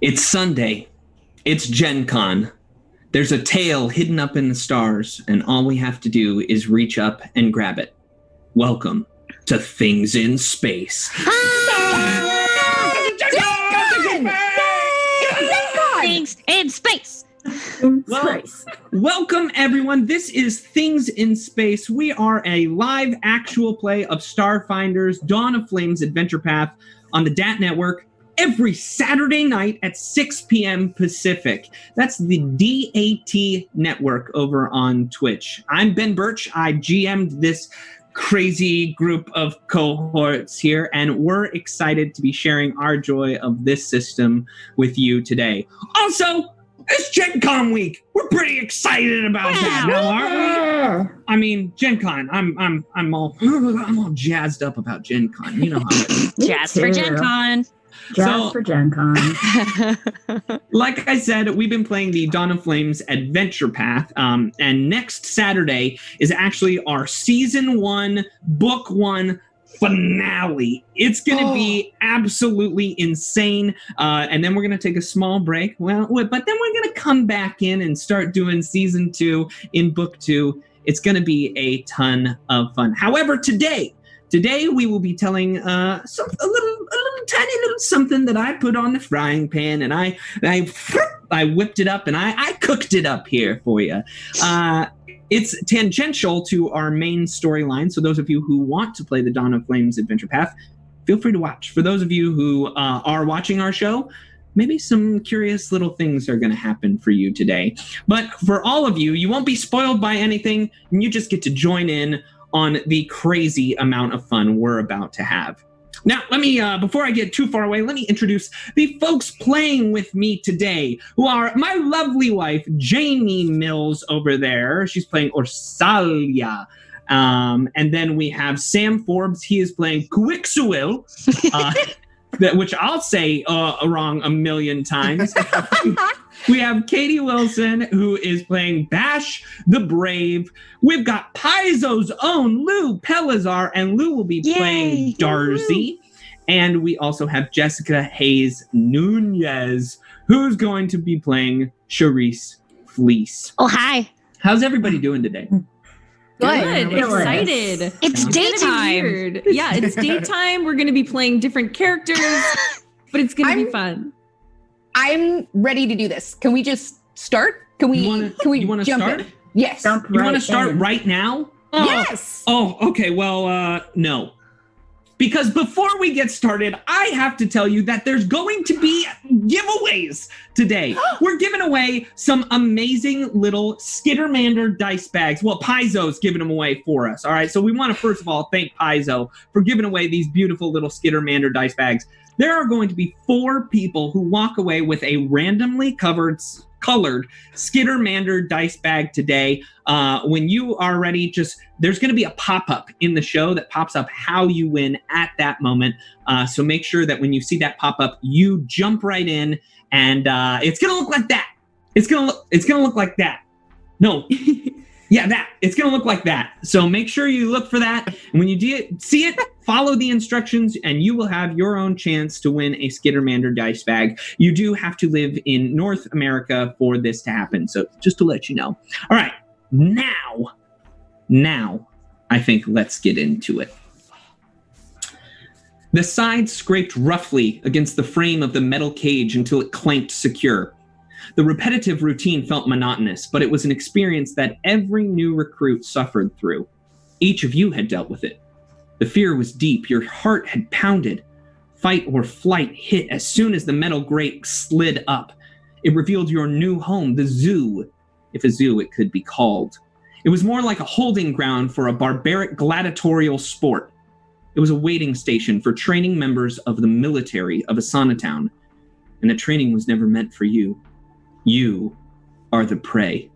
It's Sunday. It's Gen Con. There's a tail hidden up in the stars, and all we have to do is reach up and grab it. Welcome to Things in Space. Things in Space. Welcome, everyone. This is Things in Space. We are a live actual play of Starfinder's Dawn of Flames adventure path on the DAT network every Saturday night at 6 p.m. Pacific. That's the DAT network over on Twitch. I'm Ben Burch. I GM'd this crazy group of cohorts here, and we're excited to be sharing our joy of this system with you today. Also, it's Gen Con week. We're pretty excited about that now, aren't we? I mean, Gen Con. I'm all jazzed up about Gen Con. You know how it is. Jazz for Gen Con. Jazz for Gen Con. Like I said, we've been playing the Dawn of Flames adventure path, and next Saturday is actually our season 1, book 1 finale. It's going to be absolutely insane, and then we're going to take a small break. But then we're going to come back in and start doing season 2 in book 2. It's going to be a ton of fun. However, Today we will be telling a little tiny little something that I put on the frying pan, and I whipped it up and I cooked it up here for you. It's tangential to our main storyline, so those of you who want to play the Dawn of Flames adventure path, feel free to watch. For those of you who are watching our show, maybe some curious little things are going to happen for you today. But for all of you, you won't be spoiled by anything, and you just get to join in on the crazy amount of fun we're about to have. Now, let me, before I get too far away, let me introduce the folks playing with me today, who are my lovely wife, Jamie Mills, over there. She's playing Orsalia. And then we have Sam Forbes. He is playing Quickswill, which I'll say wrong a million times. We have Katie Wilson, who is playing Bash the Brave. We've got Paizo's own Lu Pellazar, and Lu will be playing Darzie. And we also have Jessica Hayes Nuñez, who's going to be playing Charisse Fleece. Oh, hi. How's everybody doing today? Good. Excited. It's daytime. Weird. Yeah, it's daytime. We're going to be playing different characters, but it's going to be fun. I'm ready to do this. Can we just start? Can we jump in? Yes. You want to start right now? Yes. Oh, okay. Well, no. Because before we get started, I have to tell you that there's going to be giveaways today. We're giving away some amazing little Skittermander dice bags. Well, Paizo's giving them away for us. All right. So we want to, first of all, thank Paizo for giving away these beautiful little Skittermander dice bags. There are going to be 4 people who walk away with a randomly colored Skittermander dice bag today. When you are ready, there's going to be a pop-up in the show that pops up how you win at that moment. So make sure that when you see that pop-up, you jump right in, and it's going to look like that. It's going to look like that. No. Yeah, that. It's going to look like that. So make sure you look for that. And when you see it, follow the instructions, and you will have your own chance to win a Skittermander dice bag. You do have to live in North America for this to happen. So just to let you know. All right. Now, I think let's get into it. The sides scraped roughly against the frame of the metal cage until it clanked secure. The repetitive routine felt monotonous, but it was an experience that every new recruit suffered through. Each of you had dealt with it. The fear was deep. Your heart had pounded. Fight or flight hit as soon as the metal grate slid up. It revealed your new home, the zoo, if a zoo it could be called. It was more like a holding ground for a barbaric gladiatorial sport. It was a waiting station for training members of the military of Asana Town, and the training was never meant for you. You are the prey.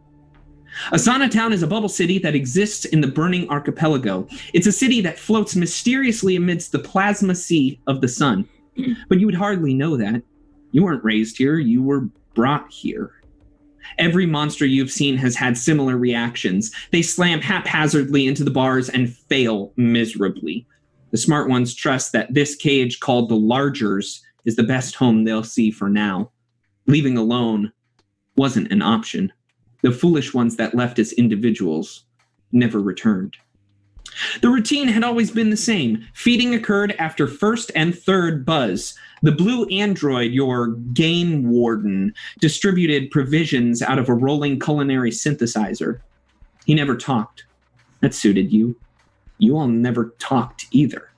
Asana Town is a bubble city that exists in the Burning Archipelago. It's a city that floats mysteriously amidst the plasma sea of the sun. But you would hardly know that. You weren't raised here, you were brought here. Every monster you've seen has had similar reactions. They slam haphazardly into the bars and fail miserably. The smart ones trust that this cage called the Largers is the best home they'll see for now. Leaving alone wasn't an option. The foolish ones that left as individuals never returned. The routine had always been the same. Feeding occurred after first and third buzz. The blue android, your game warden, distributed provisions out of a rolling culinary synthesizer. He never talked. That suited you. You all never talked either.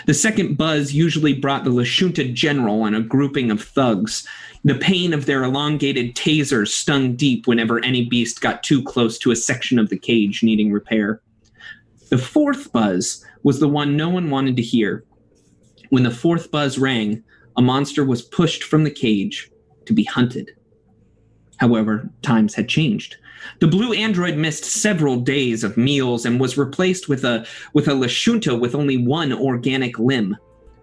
The second buzz usually brought the Lashunta general and a grouping of thugs. The pain of their elongated tasers stung deep whenever any beast got too close to a section of the cage needing repair. The fourth buzz was the one no one wanted to hear. When the fourth buzz rang, a monster was pushed from the cage to be hunted. However, times had changed. The blue android missed several days of meals and was replaced with a Lashunta with only one organic limb.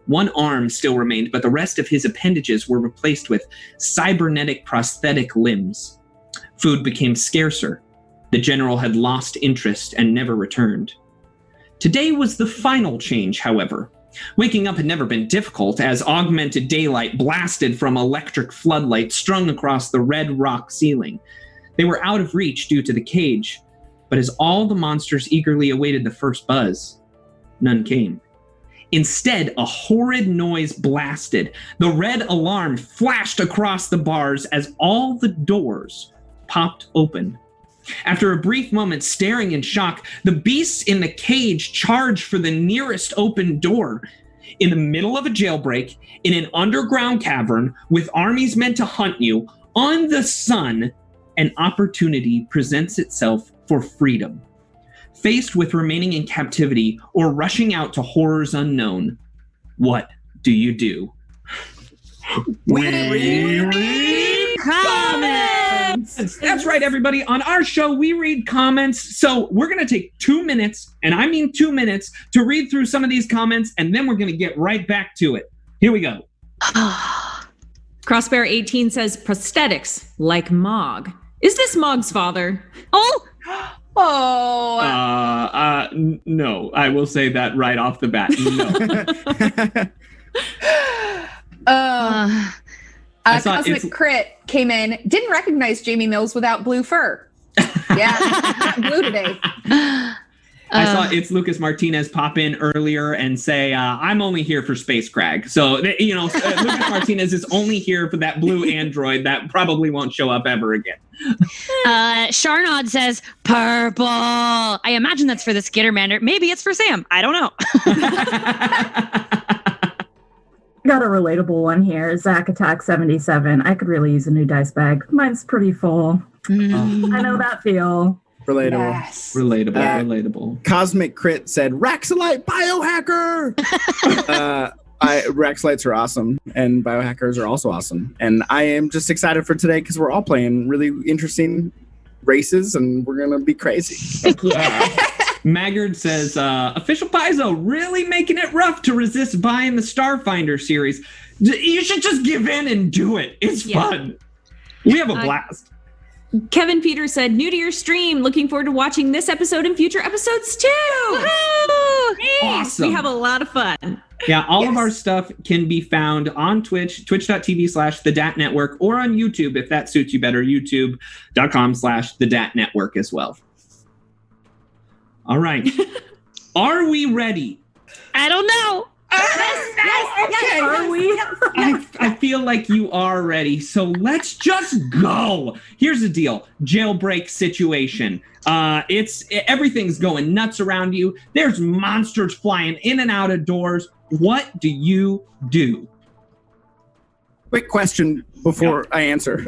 One arm still remained, but the rest of his appendages were replaced with cybernetic prosthetic limbs. Food became scarcer. The general had lost interest and never returned. Today was the final change, however. Waking up had never been difficult, as augmented daylight blasted from electric floodlights strung across the red rock ceiling. They were out of reach due to the cage, but as all the monsters eagerly awaited the first buzz, none came. Instead, a horrid noise blasted. The red alarm flashed across the bars as all the doors popped open. After a brief moment staring in shock, the beasts in the cage charged for the nearest open door. In the middle of a jailbreak, in an underground cavern, with armies meant to hunt you, on the sun, an opportunity presents itself for freedom. Faced with remaining in captivity or rushing out to horrors unknown, what do you do? We read comments! That's right, everybody. On our show, we read comments. So we're going to take 2 minutes, and I mean 2 minutes, to read through some of these comments, and then we're going to get right back to it. Here we go. Crossbear 18 says, prosthetics, like Mog. Is this Mog's father? Oh! No, I will say that right off the bat. No. Cosmic Crit came in, didn't recognize Jamie Mills without blue fur. Yeah, not blue today. I saw It's Lucas Martinez pop in earlier and say, I'm only here for Space Crag. So, Lucas Martinez is only here for that blue android that probably won't show up ever again. Sharnod says, purple. I imagine that's for the Skittermander. Maybe it's for Sam. I don't know. Got a relatable one here. Zach Attack 77. I could really use a new dice bag. Mine's pretty full. I know that feel. Relatable. Yes. Relatable. Cosmic Crit said, Raxolite biohacker! Raxolites are awesome, and biohackers are also awesome. And I am just excited for today because we're all playing really interesting races, and we're going to be crazy. Yeah. Maggard says, official Paizo really making it rough to resist buying the Starfinder series. You should just give in and do it. It's fun. We have a blast. Kevin Peters said, new to your stream. Looking forward to watching this episode and future episodes too. Woohoo! Awesome. We have a lot of fun. Yeah, all of our stuff can be found on Twitch, twitch.tv/The Dat Network, or on YouTube if that suits you better, youtube.com/The Dat Network as well. All right. Are we ready? I don't know. Yes, are we? I feel like you are ready, so let's just go. Here's the deal. Jailbreak situation. Everything's going nuts around you. There's monsters flying in and out of doors. What do you do? Quick question before I answer.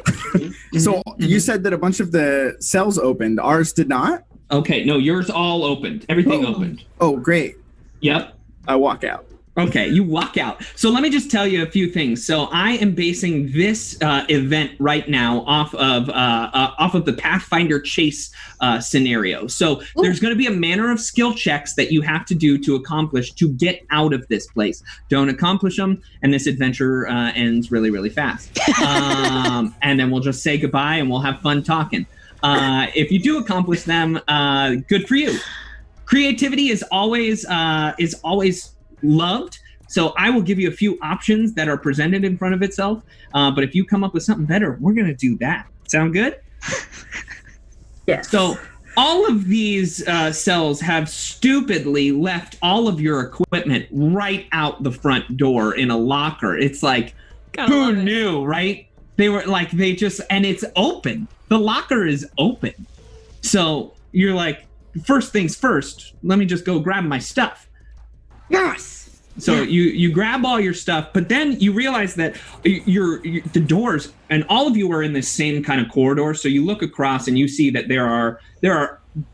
So you said that a bunch of the cells opened. Ours did not? Okay, no, yours all opened. Everything opened. Oh, great. Yep. I walk out. Okay, you walk out. So let me just tell you a few things. So I am basing this event right now off of the Pathfinder chase scenario. So there's going to be a manner of skill checks that you have to do to accomplish to get out of this place. Don't accomplish them, and this adventure ends really, really fast. And then we'll just say goodbye, and we'll have fun talking. If you do accomplish them, good for you. Creativity is always loved. So I will give you a few options that are presented in front of itself. But if you come up with something better, we're going to do that. Sound good? Yes. So all of these cells have stupidly left all of your equipment right out the front door in a locker. It's like, who knew, right? They were like, and it's open. The locker is open. So you're like, first things first, let me just go grab my stuff. Yes. So you grab all your stuff, but then you realize that the doors, and all of you are in this same kind of corridor. So you look across and you see that there are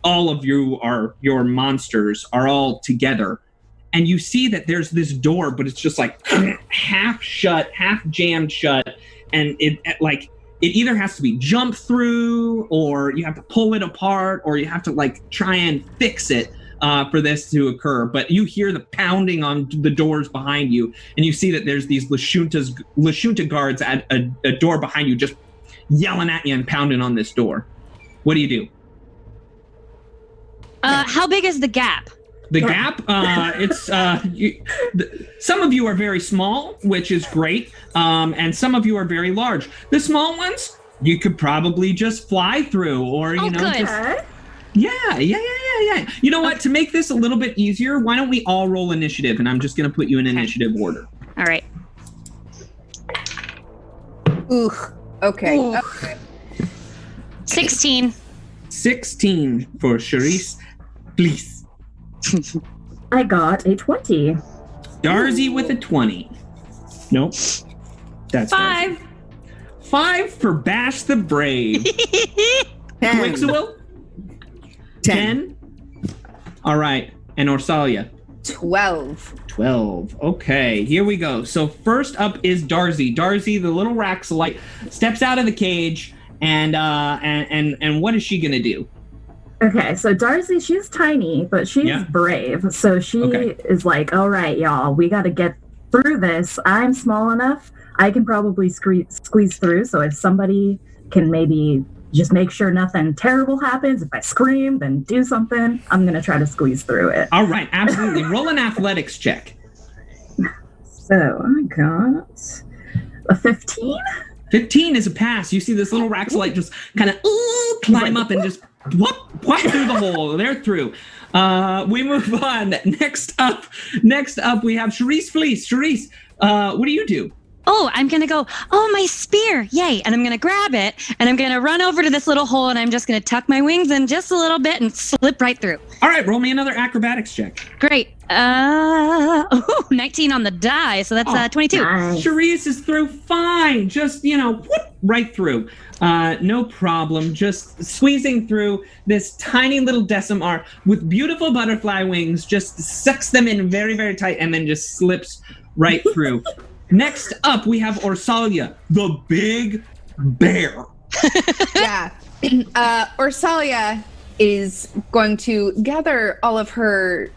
all of your monsters are all together, and you see that there's this door, but it's just like half shut, half jammed shut, and it either has to be jumped through, or you have to pull it apart, or you have to like try and fix it. For this to occur, but you hear the pounding on the doors behind you, and you see that there's these Lashunta guards at a door behind you, just yelling at you and pounding on this door. What do you do? How big is the gap? The gap, some of you are very small, which is great, and some of you are very large. The small ones, you could probably just fly through, or good. just... Yeah. You know what? To make this a little bit easier, why don't we all roll initiative? And I'm just going to put you in initiative order. All right. Ooh. Okay. Ooh. Okay. 16. 16 for Charisse, please. I got a 20. Darzie with a 20. Nope. That's 5. Darzie. 5 for Bash the Brave. Quickswill? 10. All right. And Orsalia? 12. 12. Okay, here we go. So first up is Darzie. Darzie, the little Raxolite, steps out of the cage, and what is she gonna do? Okay, so Darzie, she's tiny, but she's brave. So she is like, all right, y'all, we got to get through this. I'm small enough. I can probably squeeze through. So if somebody can maybe just make sure nothing terrible happens. If I scream, then do something. I'm going to try to squeeze through it. All right, absolutely. Roll an athletics check. So I got a 15. 15 is a pass. You see this little Raxolite just kind of climb up and just whoop through the hole. They're through. We move on. Next up, we have Charisse Fleece. Charisse, what do you do? Oh, I'm going to go, my spear. Yay. And I'm going to grab it, and I'm going to run over to this little hole, and I'm just going to tuck my wings in just a little bit and slip right through. All right, roll me another acrobatics check. Great. 19 on the die, so that's 22. Nice. Charisse is through fine. Just, whoop, right through. No problem. Just squeezing through this tiny little Decimar with beautiful butterfly wings, just sucks them in very, very tight, and then just slips right through. Next up, we have Orsalia the Big Bear. Yeah. Orsalia is going to gather all of her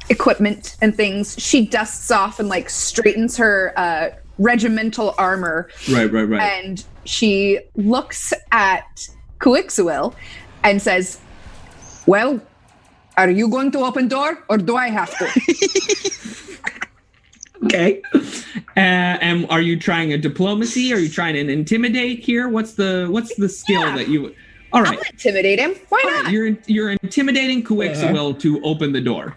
equipment and things. She dusts off and straightens her regimental armor. Right. And she looks at Quickswill and says, well, are you going to open door or do I have to? Okay. And are you trying a diplomacy? Are you trying to intimidate here? What's the skill that you? All right. I'll intimidate him. Why All not? Right. You're intimidating Quickswill to open the door.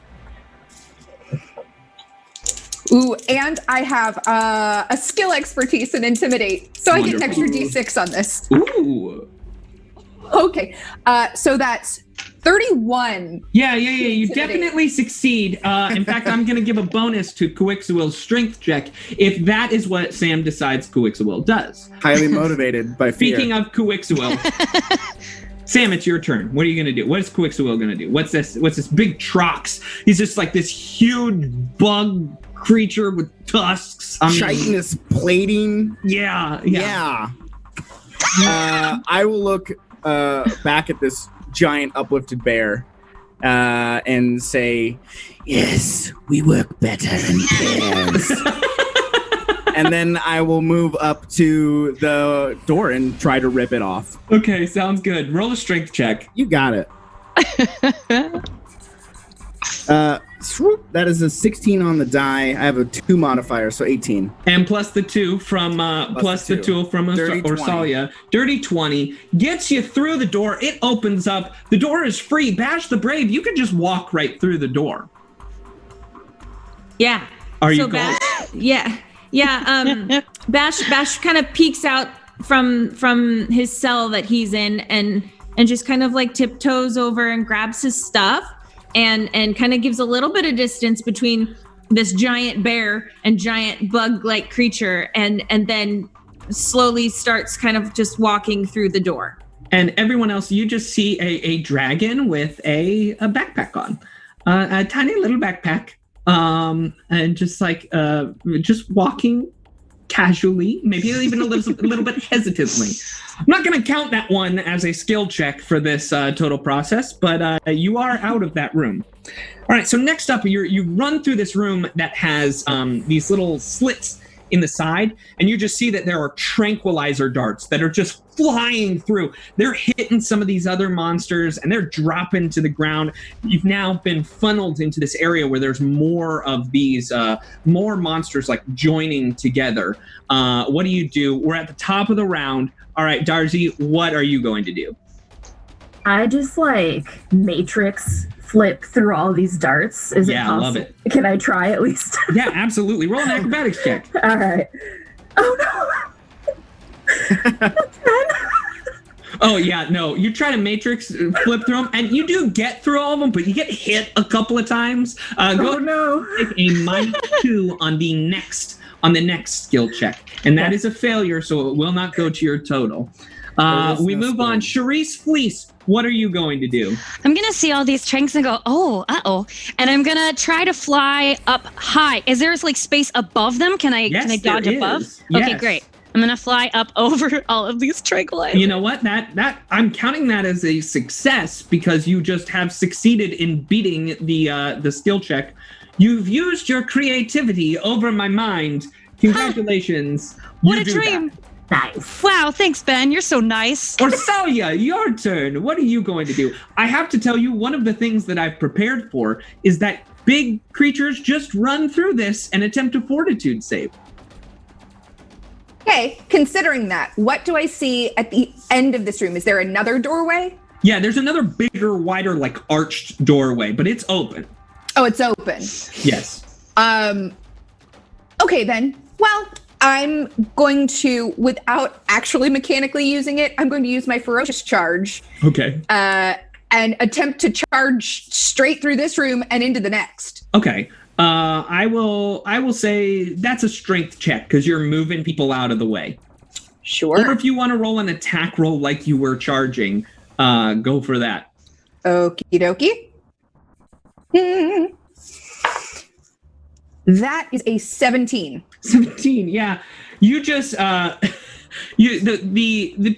Ooh, and I have a skill expertise in intimidate, so Wonderful. I get an extra D6 on this. Ooh. Okay. So that's 31. Yeah. You definitely succeed. In fact, I'm going to give a bonus to Quickswill's strength check if that is what Sam decides Quickswill does. Highly motivated by fear. Speaking of Quickswill, Sam, it's your turn. What are you going to do? What is Quickswill going to do? What's this big Trox? He's just like this huge bug creature with tusks. Chitinous plating. Yeah. I will look back at this giant uplifted bear and say, yes, we work better in pairs. And then I will move up to the door and try to rip it off. Okay, sounds good. Roll a strength check. You got it. That is a 16 on the die. I have a 2 modifier, so 18. And plus the 2 from Orsalia. Dirty 20 gets you through the door. It opens up. The door is free. Bash the Brave, you can just walk right through the door. Yeah. Are you going? Yeah. Bash kind of peeks out from his cell that he's in and just kind of like tiptoes over and grabs his stuff and kind of gives a little bit of distance between this giant bear and giant bug-like creature and then slowly starts kind of just walking through the door. And everyone else, you just see a dragon with a backpack on, a tiny little backpack, and just just walking casually, maybe even a little bit hesitantly. I'm not going to count that one as a skill check for this total process, but you are out of that room. All right, so next up, you run through this room that has these little slits in the side, and you just see that there are tranquilizer darts that are just flying through. They're hitting some of these other monsters, and they're dropping to the ground. You've now been funneled into this area where there's more of these, more monsters like joining together. What do you do? We're at the top of the round. All right, Darzie, what are you going to do? I just Matrix flip through all these darts. Is it possible? I love it. Can I try at least? Yeah, absolutely. Roll an acrobatics check. All right. Oh no. Oh yeah, no. You try to Matrix flip through them, and you do get through all of them, but you get hit a couple of times. No. Take a -2 on the next skill check, and that is a failure, so it will not go to your total. We move on. Charisse, Fleece, what are you going to do? I'm going to see all these tranks and go, and I'm going to try to fly up high. Is there space above them? Can I dodge above? Yes. Okay, great. I'm going to fly up over all of these tranquilizers. You know what? That I'm counting that as a success because you just have succeeded in beating the skill check. You've used your creativity over my mind. Congratulations. What a dream. That. Nice. Wow, thanks, Ben. You're so nice. Orsalia, your turn. What are you going to do? I have to tell you, one of the things that I've prepared for is that big creatures just run through this and attempt a fortitude save. Okay, considering that, what do I see at the end of this room? Is there another doorway? Yeah, there's another bigger, wider, arched doorway, but it's open. Oh, it's open. Yes. Okay, then. Well, I'm going to, without actually mechanically using it, I'm going to use my ferocious charge. Okay. And attempt to charge straight through this room and into the next. Okay. I will say that's a strength check because you're moving people out of the way. Sure. Or if you want to roll an attack roll like you were charging, go for that. Okie dokie. That is a 17. 17, yeah. You just the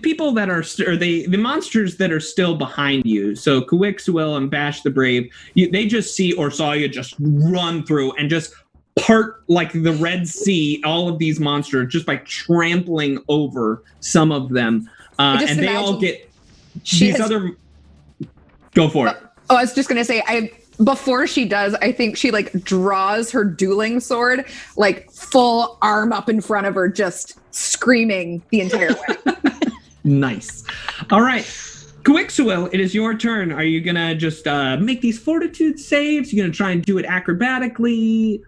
people that are the monsters that are still behind you. So Quickswill and Bash the Brave, they just see Orsalia just run through and just part like the Red Sea. All of these monsters just by trampling over some of them, and they all get these other. Go for it. Oh, I was just gonna say before she does, I think she draws her dueling sword, full arm up in front of her, just screaming the entire way. Nice. All right. Quickswill, it is your turn. Are you going to just make these fortitude saves? You're going to try and do it acrobatically?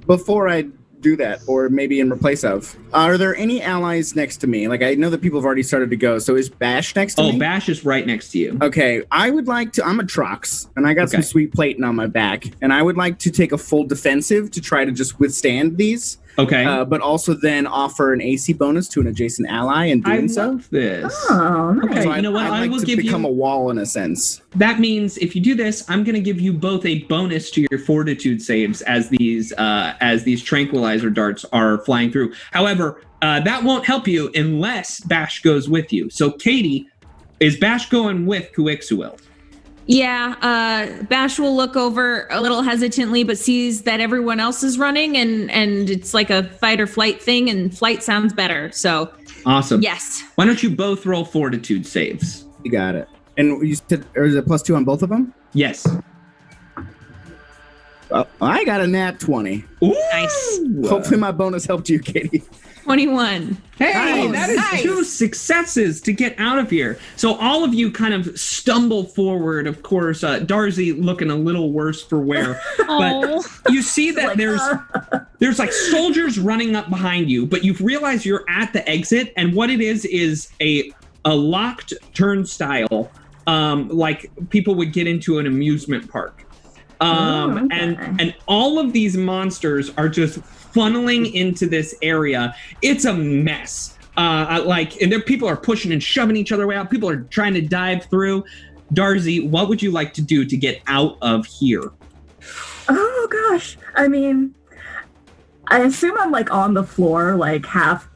Before I do that, or maybe in replace of, are there any allies next to me? I know that people have already started to go, so is Bash next to me? Oh, Bash is right next to you. Okay, I would like to, I'm a Trox, and I got some sweet plating on my back, and I would like to take a full defensive to try to just withstand these. Okay. But also then offer an AC bonus to an adjacent ally in doing so. I love this. Oh, nice. Okay, so you know what? I will give become you a wall in a sense. That means if you do this, I'm going to give you both a bonus to your fortitude saves as these tranquilizer darts are flying through. However, that won't help you unless Bash goes with you. So, Katie, is Bash going with Quickswill? Yeah, Bash will look over a little hesitantly, but sees that everyone else is running, and it's like a fight or flight thing, and flight sounds better. So awesome. Yes. Why don't you both roll fortitude saves? You got it. And you said, or is it +2 on both of them? Yes. I got a nat 20. Ooh. Nice. Hopefully my bonus helped you, Katie. 21. Hey, Nice. that is Nice. 2 successes to get out of here. So all of you kind of stumble forward. Of course, Darzie looking a little worse for wear. But you see that there's like soldiers running up behind you, but you realize you're at the exit, and what it is a locked turnstile, like people would get into an amusement park. Okay. And all of these monsters are just funneling into this area. It's a mess. And there people are pushing and shoving each other way out. People are trying to dive through. Darzie, what would you like to do to get out of here? Oh gosh. I mean, I assume I'm like on the floor, like half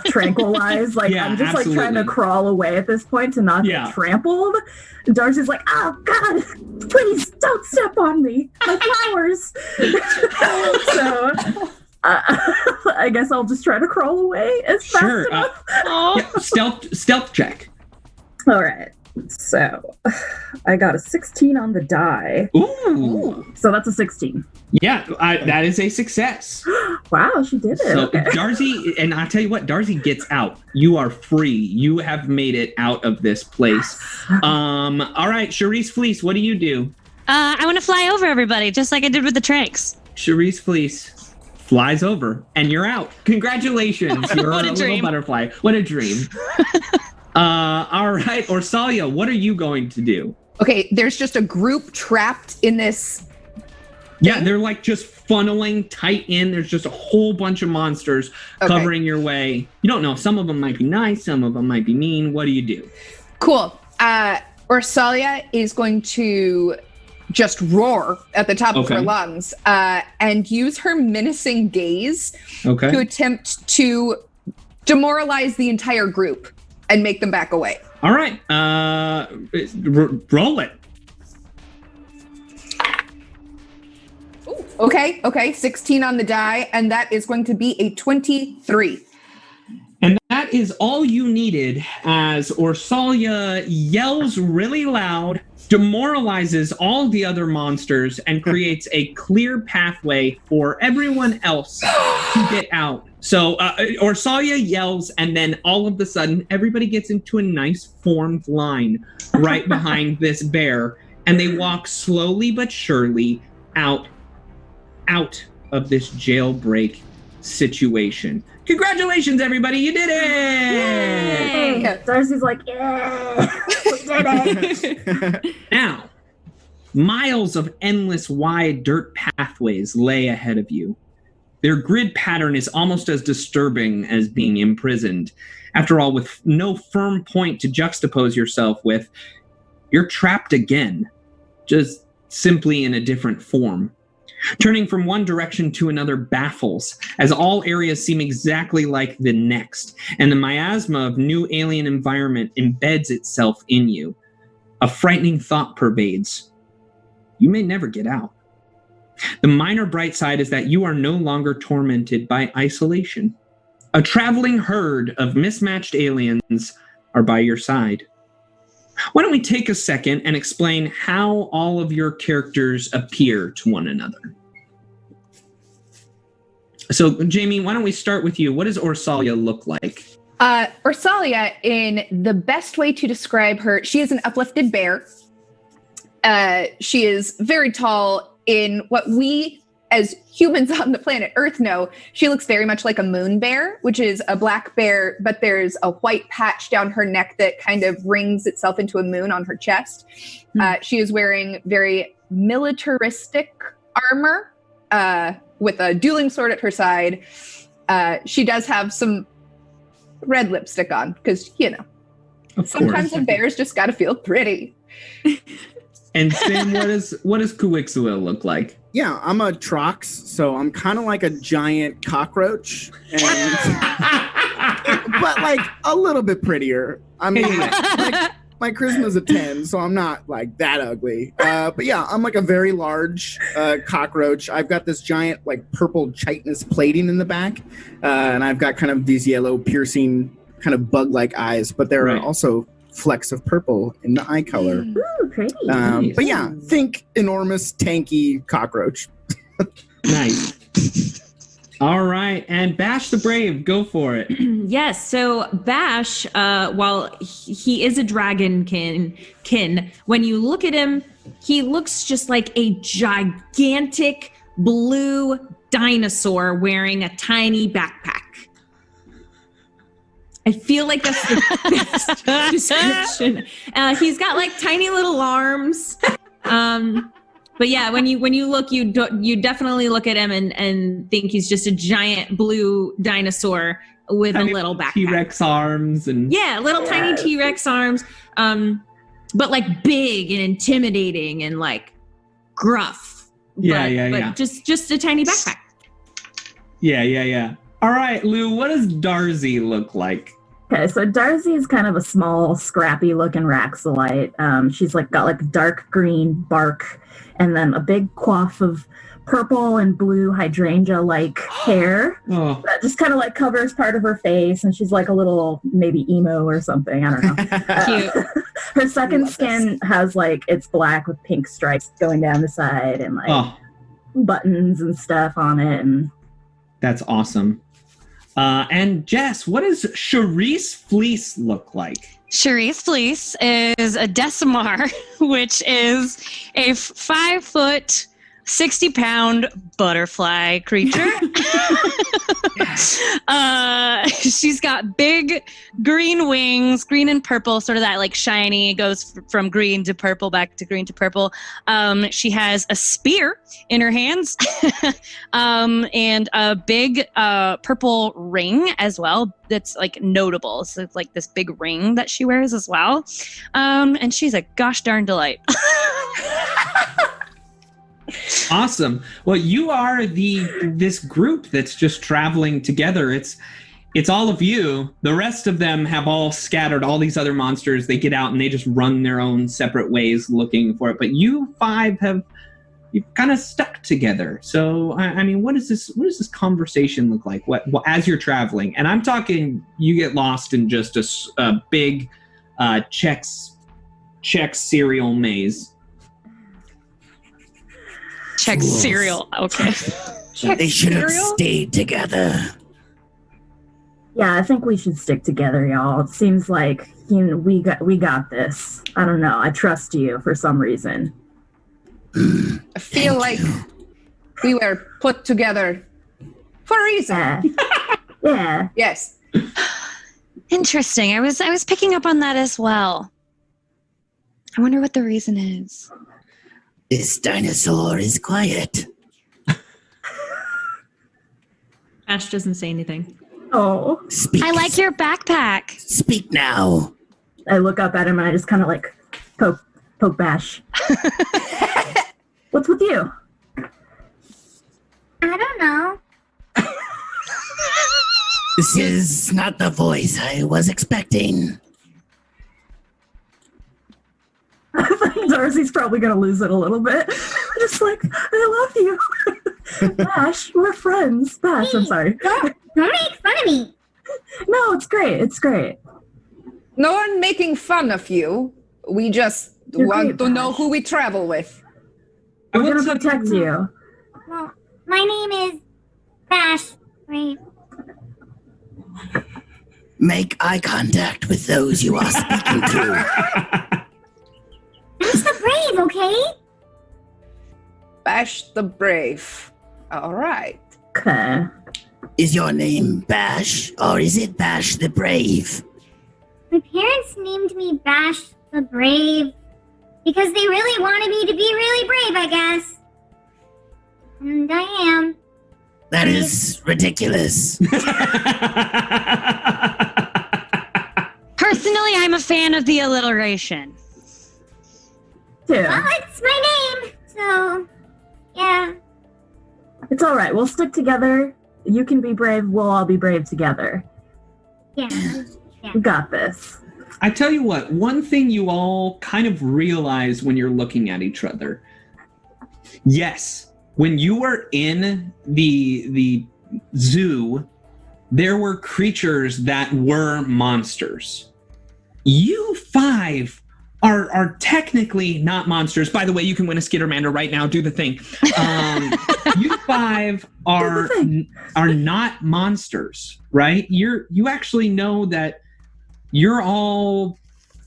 tranquilized. Like Yeah, I'm just absolutely. like trying to crawl away at this point to not Yeah. get trampled. Darcy's like, oh God, please don't step on me, my flowers. So I guess I'll just try to crawl away as fast enough. Yeah, stealth check. All right. So I got a 16 on the die. Ooh. So that's a 16. Yeah, that is a success. Wow, she did it. So Okay. Darzie, and I tell you what, Darzie gets out. You are free. You have made it out of this place. All right, Charisse Fleece, what do you do? I want to fly over everybody, just like I did with the Tranks. Charisse Fleece flies over, and you're out. Congratulations. You're What a a little dream. butterfly. What a dream. All right, Orsalia, what are you going to do? Okay, there's just a group trapped in this. Yeah, they're like just funneling tight in. There's just a whole bunch of monsters covering your way. You don't know. Some of them might be nice. Some of them might be mean. What do you do? Cool. Orsalia is going to just roar at the top of her lungs and use her menacing gaze to attempt to demoralize the entire group and make them back away. All right. Roll it. Okay, 16 on the die, and that is going to be a 23. And that is all you needed as Orsalia yells really loud, demoralizes all the other monsters, and creates a clear pathway for everyone else to get out. So Orsalia yells, and then all of a sudden, everybody gets into a nice formed line right behind this bear, and they walk slowly but surely out of this jailbreak situation. Congratulations, everybody! You did it! Yay! Darcy's like, yeah, we did it. Now, miles of endless wide dirt pathways lay ahead of you. Their grid pattern is almost as disturbing as being imprisoned. After all, with no firm point to juxtapose yourself with, you're trapped again, just simply in a different form. Turning from one direction to another baffles, as all areas seem exactly like the next, and the miasma of new alien environment embeds itself in you. A frightening thought pervades. You may never get out. The minor bright side is that you are no longer tormented by isolation. A traveling herd of mismatched aliens are by your side. Why don't we take a second and explain how all of your characters appear to one another? So, Jamie, why don't we start with you? What does Orsalia look like? Orsalia, in the best way to describe her, she is an uplifted bear. She is very tall. In what we as humans on the planet Earth know, she looks very much like a moon bear, which is a black bear, but there's a white patch down her neck that kind of rings itself into a moon on her chest. She is wearing very militaristic armor with a dueling sword at her side. She does have some red lipstick on because, you know, sometimes a bear's just got to feel pretty. And Sam, what does Quickswill look like? Yeah, I'm a Trox, so I'm kind of like a giant cockroach, but like a little bit prettier. I mean, like, my charisma's a 10, so I'm not like that ugly. But yeah, I'm like a very large cockroach. I've got this giant like purple chitinous plating in the back, and I've got kind of these yellow piercing kind of bug-like eyes, but they're also flecks of purple in the eye color. Ooh, pretty. But yeah, think enormous, tanky cockroach. Nice. All right, and Bash the Brave, go for it. Yes, so Bash, while he is a dragon kin, when you look at him, he looks just like a gigantic blue dinosaur wearing a tiny backpack. I feel like that's the best description. He's got like tiny little arms. But yeah, when you look, you definitely look at him and think he's just a giant blue dinosaur with Tiny a little backpack. T-Rex arms and little tiny T-Rex arms, but like big and intimidating and like gruff. But just a tiny backpack. Yeah. All right, Lou, what does Darzie look like? Okay, so Darzie is kind of a small, scrappy-looking Raxolite. She's like got like dark green bark, and then a big coif of purple and blue hydrangea-like hair that just kind of like covers part of her face, and she's like a little maybe emo or something. I don't know. Cute. Her second skin has like it's black with pink stripes going down the side and like buttons and stuff on it, and that's awesome. And Jess, what does Charisse Fleece look like? Charisse Fleece is a decimar, which is a 5 foot, 60-pound butterfly creature. She's got big green wings, green and purple, sort of that like shiny, goes from green to purple, back to green to purple. She has a spear in her hands and a big purple ring as well that's like notable. So it's like this big ring that she wears as well. And she's a gosh darn delight. Awesome. Well, you are this group that's just traveling together. It's all of you. The rest of them have all scattered, all these other monsters. They get out and they just run their own separate ways looking for it. But you 5 you've kind of stuck together. So, I mean, what does this conversation look like? What as you're traveling? And I'm talking, you get lost in just a big Chex cereal maze. Check cereal. Okay. They should have stayed together. yeah, I think we should stick together, y'all. It seems like we got this. I don't know. I trust you for some reason. I feel like we were put together for a reason. Yeah. Yes. Interesting. I was picking up on that as well. I wonder what the reason is. This dinosaur is quiet. Ash doesn't say anything. Oh. Speak. I like your backpack. Speak now. I look up at him and I just kind of like poke Bash. What's with you? I don't know. This is not the voice I was expecting. I think Darzie's probably going to lose it a little bit. I'm just like, I love you. Bash, we're friends. Bash, I'm sorry. Don't make fun of me. No, it's great. It's great. No one making fun of you. We just You're want great, to know Bash. who we travel with. We're going to protect you. Well, my name is Bash, right? Make eye contact with those you are speaking to. Bash the Brave, okay? Bash the Brave. All right. Okay. Is your name Bash, or is it Bash the Brave? My parents named me Bash the Brave because they really wanted me to be really brave, I guess. And I am. That is ridiculous. Personally, I'm a fan of the alliteration. Too. Well, it's my name, so yeah. It's all right. We'll stick together. You can be brave. We'll all be brave together. Yeah. We got this. I tell you what, one thing you all kind of realize when you're looking at each other. Yes, when you were in the zoo, there were creatures that were monsters. you 5 are technically not monsters. By the way, you can win a Skittermander right now. Do the thing. You 5 are not monsters, right? You actually know that you're all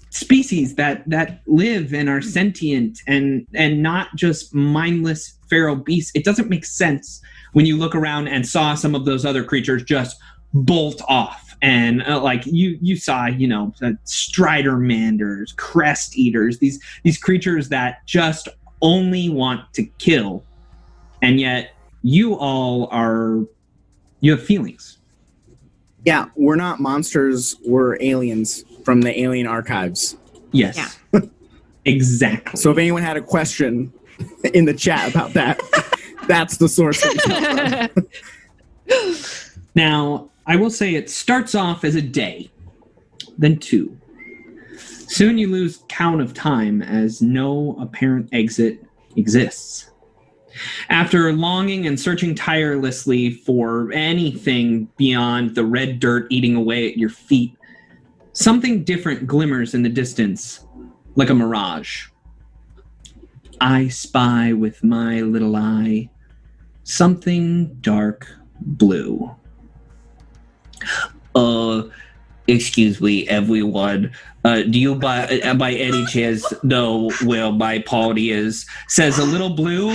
species that live and are sentient and not just mindless feral beasts. It doesn't make sense when you look around and saw some of those other creatures just bolt off. And like you saw, Stridermanders, Crest Eaters, these creatures that just only want to kill, and yet you have feelings. Yeah, we're not monsters. We're aliens from the alien archives. Yes, yeah. Exactly. So if anyone had a question in the chat about that, that's the source. Now, I will say it starts off as a day, then 2. Soon you lose count of time as no apparent exit exists. After longing and searching tirelessly for anything beyond the red dirt eating away at your feet, something different glimmers in the distance, like a mirage. I spy with my little eye something dark blue. Excuse me, everyone. Do you by any chance know where my party is? Says a little blue,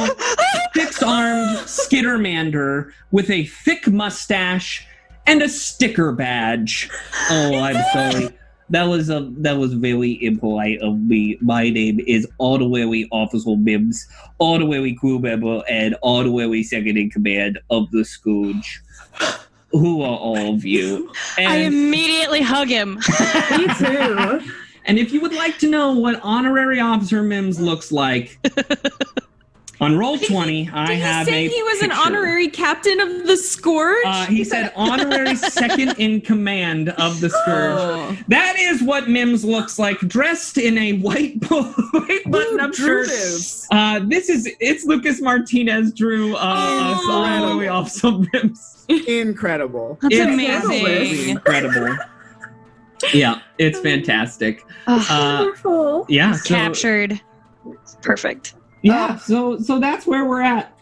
6-armed Skittermander with a thick mustache and a sticker badge. Oh, I'm sorry. That was very impolite of me. My name is Honorary Officer Mims, Honorary Crew Member, and Honorary Second in Command of the Scourge. Who are all of you? And I immediately hug him. Me too. And if you would like to know what Honorary Officer Mims looks like, on Roll20, I have Did he say he was an honorary captain of the Scourge? He said honorary second in command of the Scourge. Oh. That is what Mims looks like, dressed in a white button-up shirt. It's Lucas Martinez drew Honorary Officer Mims. Incredible. That's It's amazing. Incredible. Yeah, it's fantastic. Wonderful. Yeah, Captured. Perfect. Yeah, so that's where we're at.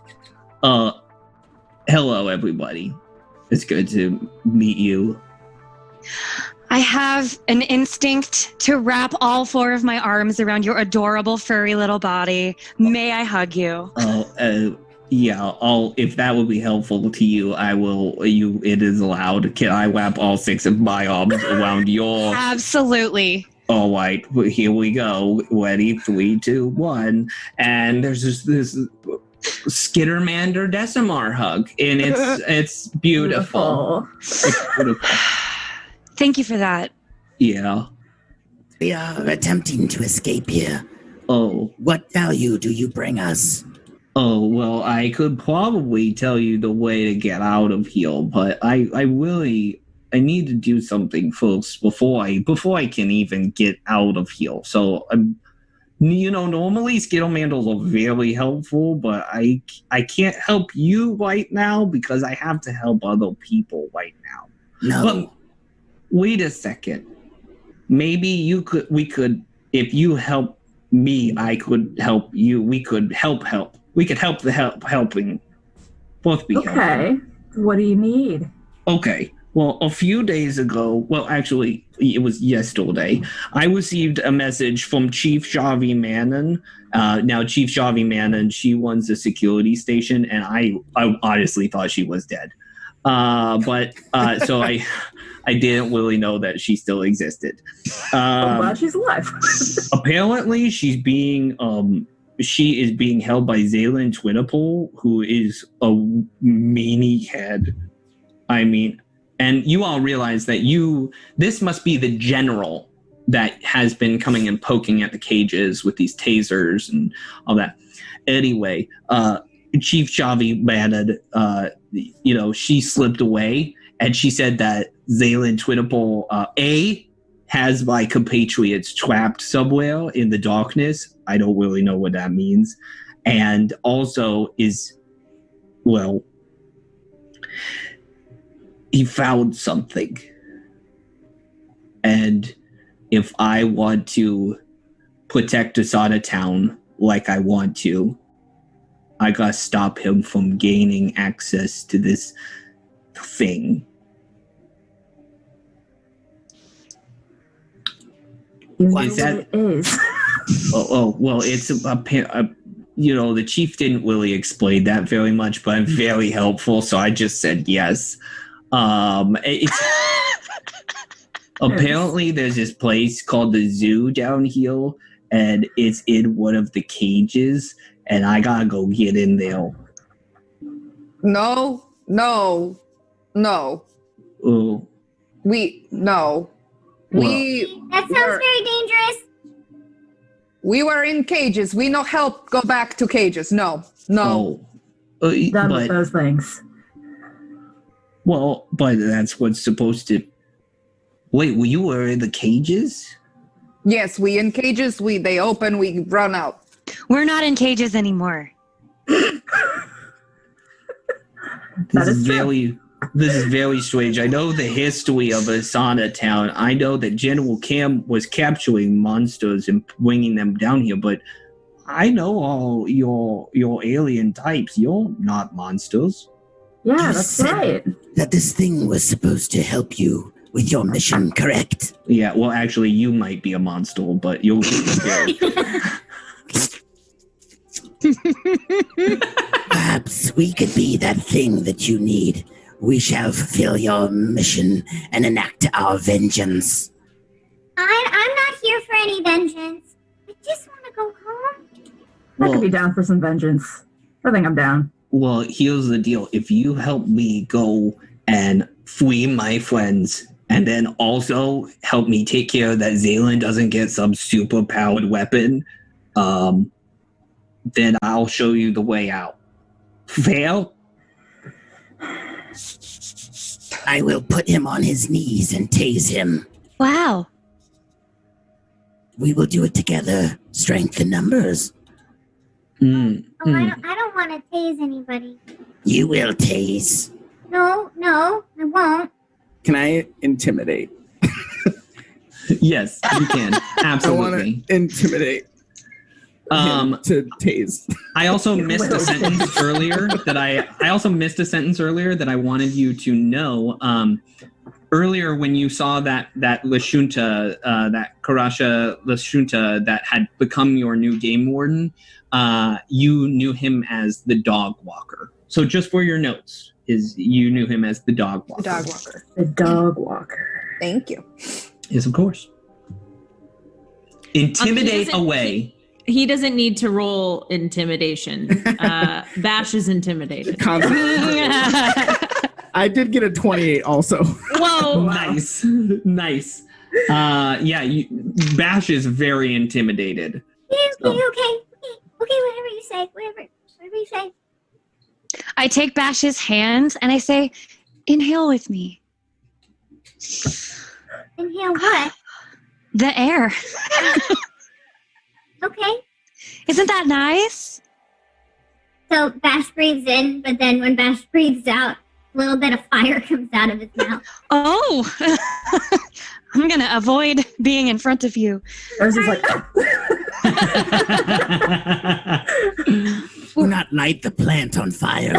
Hello, everybody. It's good to meet you. I have an instinct to wrap all 4 of my arms around your adorable furry little body. May I hug you? Yeah, if that would be helpful to you, I will. It is allowed. Can I wrap all 6 of my arms around your? Absolutely. All right, here we go. Ready, 3, 2, 1, and there's this Skittermander Decimar hug, and it's beautiful. It's beautiful. Thank you for that. Yeah. We are attempting to escape here. Oh. What value do you bring us? Oh, well, I could probably tell you the way to get out of here, but I need to do something first before I can even get out of here. So, normally Skittermanders are very helpful, but I can't help you right now because I have to help other people right now. No. But wait a second. Maybe we could, if you help me, I could help you. We could help. We could help helping. Both be helping. Okay. What do you need? Okay. Well, a few days ago, actually, it was yesterday, I received a message from Chief Javi Manon. Now, Chief Javi Manon, she runs the security station, and I honestly thought she was dead. So I didn't really know that she still existed. I'm glad she's alive. Apparently, she is being held by Zaylin Twinapole, who is a meanie head. I mean, and you all realize that this must be the general that has been coming and poking at the cages with these tasers and all that. Anyway, Chief Javi Manon, she slipped away, and she said that Zaylin Twinapole, has my compatriots trapped somewhere in the darkness. I don't really know what that means. And also he found something. And if I want to protect Asada Town like I want to, I gotta stop him from gaining access to this thing. Is that it is? Well, it's the chief didn't really explain that very much, but I'm very helpful, so I just said yes. It's apparently there's this place called the Zoo down here, and it's in one of the cages, and I gotta go get in there. No. Oh. No. That sounds very dangerous. We were in cages. We no help go back to cages. No. Done with those things. Well, but that's what's supposed to... Wait, you were in the cages? Yes, we in cages. They open, we run out. We're not in cages anymore. This is very strange. I know the history of Asana Town. I know that General Cam was capturing monsters and bringing them down here, but I know all your alien types. You're not monsters. Yeah, You that's said right. that this thing was supposed to help you with your mission, correct? Yeah, well, actually, you might be a monster, but you'll get scared. Perhaps we could be that thing that you need. We shall fulfill your mission and enact our vengeance. I'm not here for any vengeance. I just want to go home. I could be down for some vengeance. I think I'm down. Well, here's the deal. If you help me go and free my friends, and then also help me take care that Zaylan doesn't get some super-powered weapon, then I'll show you the way out. Fair? I will put him on his knees and tase him. Wow. We will do it together. Strength in numbers. I don't want to tase anybody. You will tase. No, I won't. Can I intimidate? Yes, you can. I Absolutely. want to intimidate him to tase. I also missed a sentence earlier that I wanted you to know. Earlier, when you saw that Lashunta, that Karasha Lashunta that had become your new game warden, you knew him as the dog walker. So just for your notes, you knew him as the dog walker. The dog walker. Thank you. Yes, of course. Intimidate away. He doesn't need to roll intimidation. Bash is intimidated. I did get a 28 also. Whoa. Nice. Bash is very intimidated. Okay, whatever you say. Whatever you say. I take Bash's hands and I say, inhale with me. Inhale what? The air. Okay. Isn't that nice? So Bash breathes in, but then when Bash breathes out, a little bit of fire comes out of his mouth. Oh, I'm going to avoid being in front of you. Darcy's like, Do not light the plant on fire.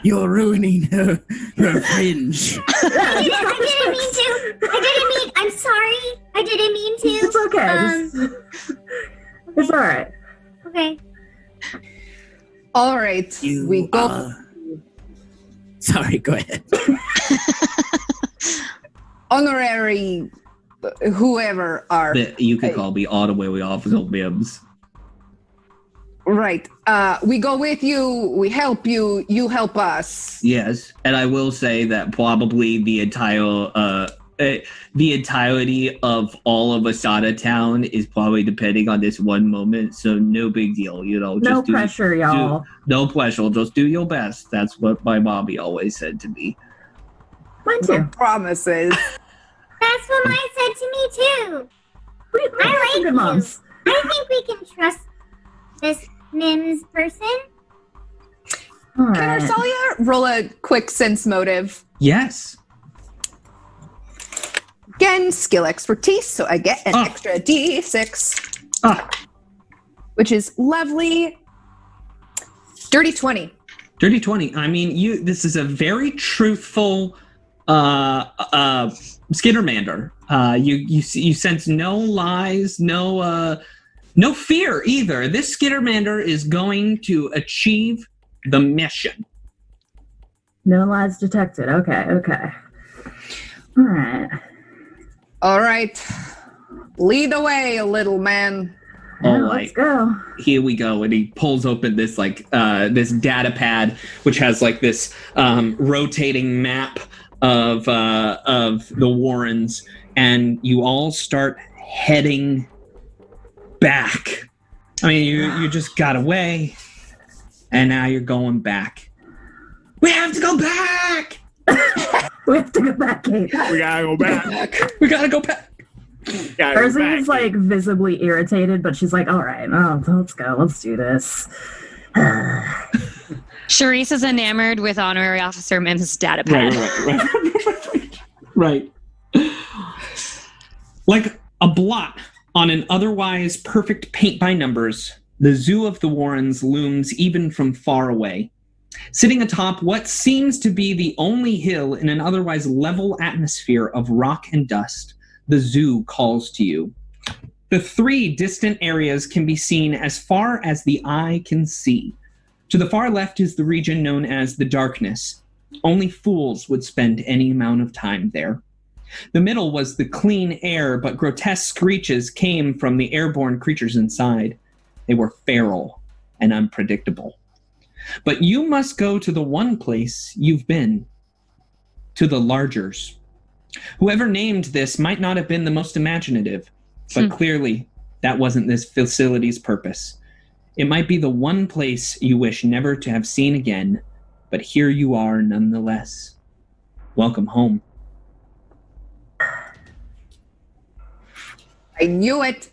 You're ruining her fringe. I didn't mean to. I'm sorry. I didn't mean to. It's okay. It's all right. Okay. All right. We go. Sorry, go ahead. Honorary, whoever are. You could call me Honorary Officer Mims. Right. We go with you. We help you. You help us. Yes, and I will say that probably the entirety of all of Asada Town is probably depending on this one moment. So no big deal, No pressure, y'all. No pressure. Just do your best. That's what my mommy always said to me. Mine too. No promises. That's what mine said to me too. I like good moms. I think we can trust this Mims person. All Can right. Orsalia roll a quick sense motive? Yes. Again, skill expertise, so I get an extra D6. Which is lovely. Dirty 20. Dirty 20. I mean, this is a very truthful Skittermander. You sense no lies, no fear either. This Skittermander is going to achieve the mission. No lies detected. Okay. All right. Lead the way, little man. All right. Let's go. Here we go. And he pulls open this this data pad, which has like this rotating map of the Warrens, and you all start heading back. I mean, you just got away, and now you're going back. We have to go back. We have to go back, Kate. We gotta go back. We gotta go back. Darzie is like visibly irritated, but she's like, all right, let's go. Let's do this. Charisse is enamored with Honorary Officer Mim's data pad. Right. Like a blot on an otherwise perfect paint by numbers, the zoo of the Warrens looms even from far away. Sitting atop what seems to be the only hill in an otherwise level atmosphere of rock and dust, the zoo calls to you. The 3 distant areas can be seen as far as the eye can see. To the far left is the region known as the Darkness. Only fools would spend any amount of time there. The middle was the clean air, but grotesque screeches came from the airborne creatures inside. They were feral and unpredictable. But you must go to the one place you've been, to the Largers. Whoever named this might not have been the most imaginative, but clearly that wasn't this facility's purpose. It might be the one place you wish never to have seen again, but here you are nonetheless. Welcome home. I knew it.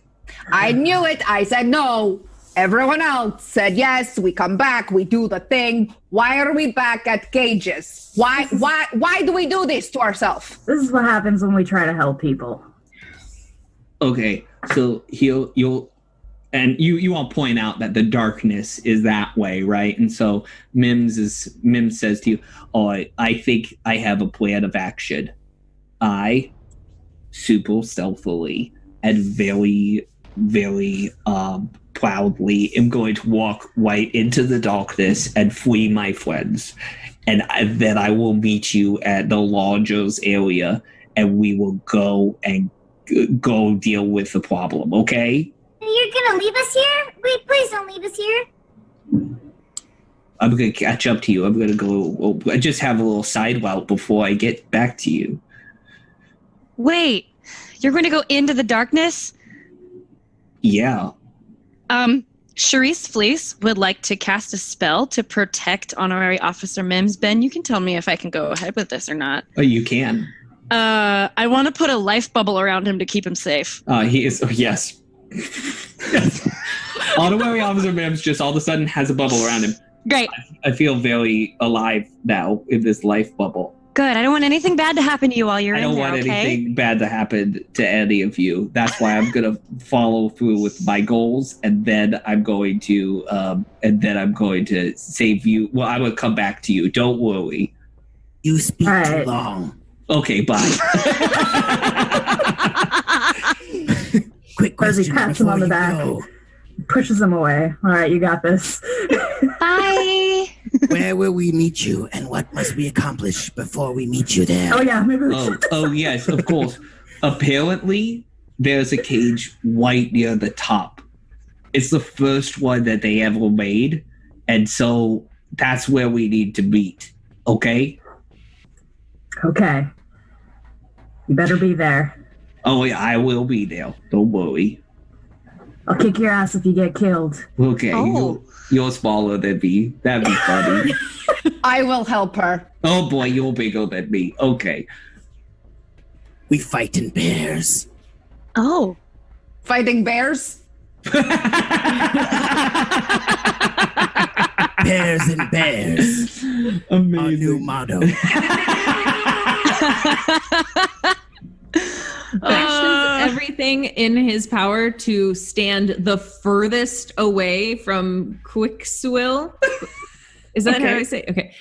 I said no. Everyone else said yes. We come back. We do the thing. Why are we back at cages? Why do we do this to ourselves? This is what happens when we try to help people. Okay, so you all point out that the Darkness is that way, right? And so Mims says to you, I think I have a plan of action. I, super stealthily and very, very proudly, am going to walk right into the Darkness and free my friends. And then I will meet you at the Largers area, and we will go deal with the problem, okay? You're gonna leave us here? Wait, please don't leave us here. I'm gonna catch up to you. I'm gonna go. I just have a little side route before I get back to you. Wait, you're going to go into the Darkness? Yeah. Charisse Fleece would like to cast a spell to protect Honorary Officer Mims. Ben, you can tell me if I can go ahead with this or not. Oh, you can. I want to put a life bubble around him to keep him safe. He is. Yes. Yes. Honorary Officer Mims just all of a sudden has a bubble around him. Great. I feel very alive now in this life bubble. Good. I don't want anything bad to happen to you while you're in there, okay? I don't want anything bad to happen to any of you. That's why I'm going to follow through with my goals, and then I'm going to save you. Well, I will come back to you. Don't worry. You speak too long. Okay, bye. Quick question pats him on the back. Pushes him away. All right, you got this. Bye. Where will we meet you, and what must we accomplish before we meet you there? Oh, yeah. Maybe oh, yes, of course. Apparently, there's a cage right near the top. It's the first one that they ever made, and so that's where we need to meet, okay? Okay. You better be there. Oh, yeah, I will be there. Don't worry. I'll kick your ass if you get killed. Okay, you're smaller than me. That'd be funny. I will help her. Oh boy, you're bigger than me. Okay. We fight in pairs. Oh. Fighting bears? Pairs and bears. Amazing. Our new motto. Bash does everything in his power to stand the furthest away from Quickswill. Is that how I say it? Okay.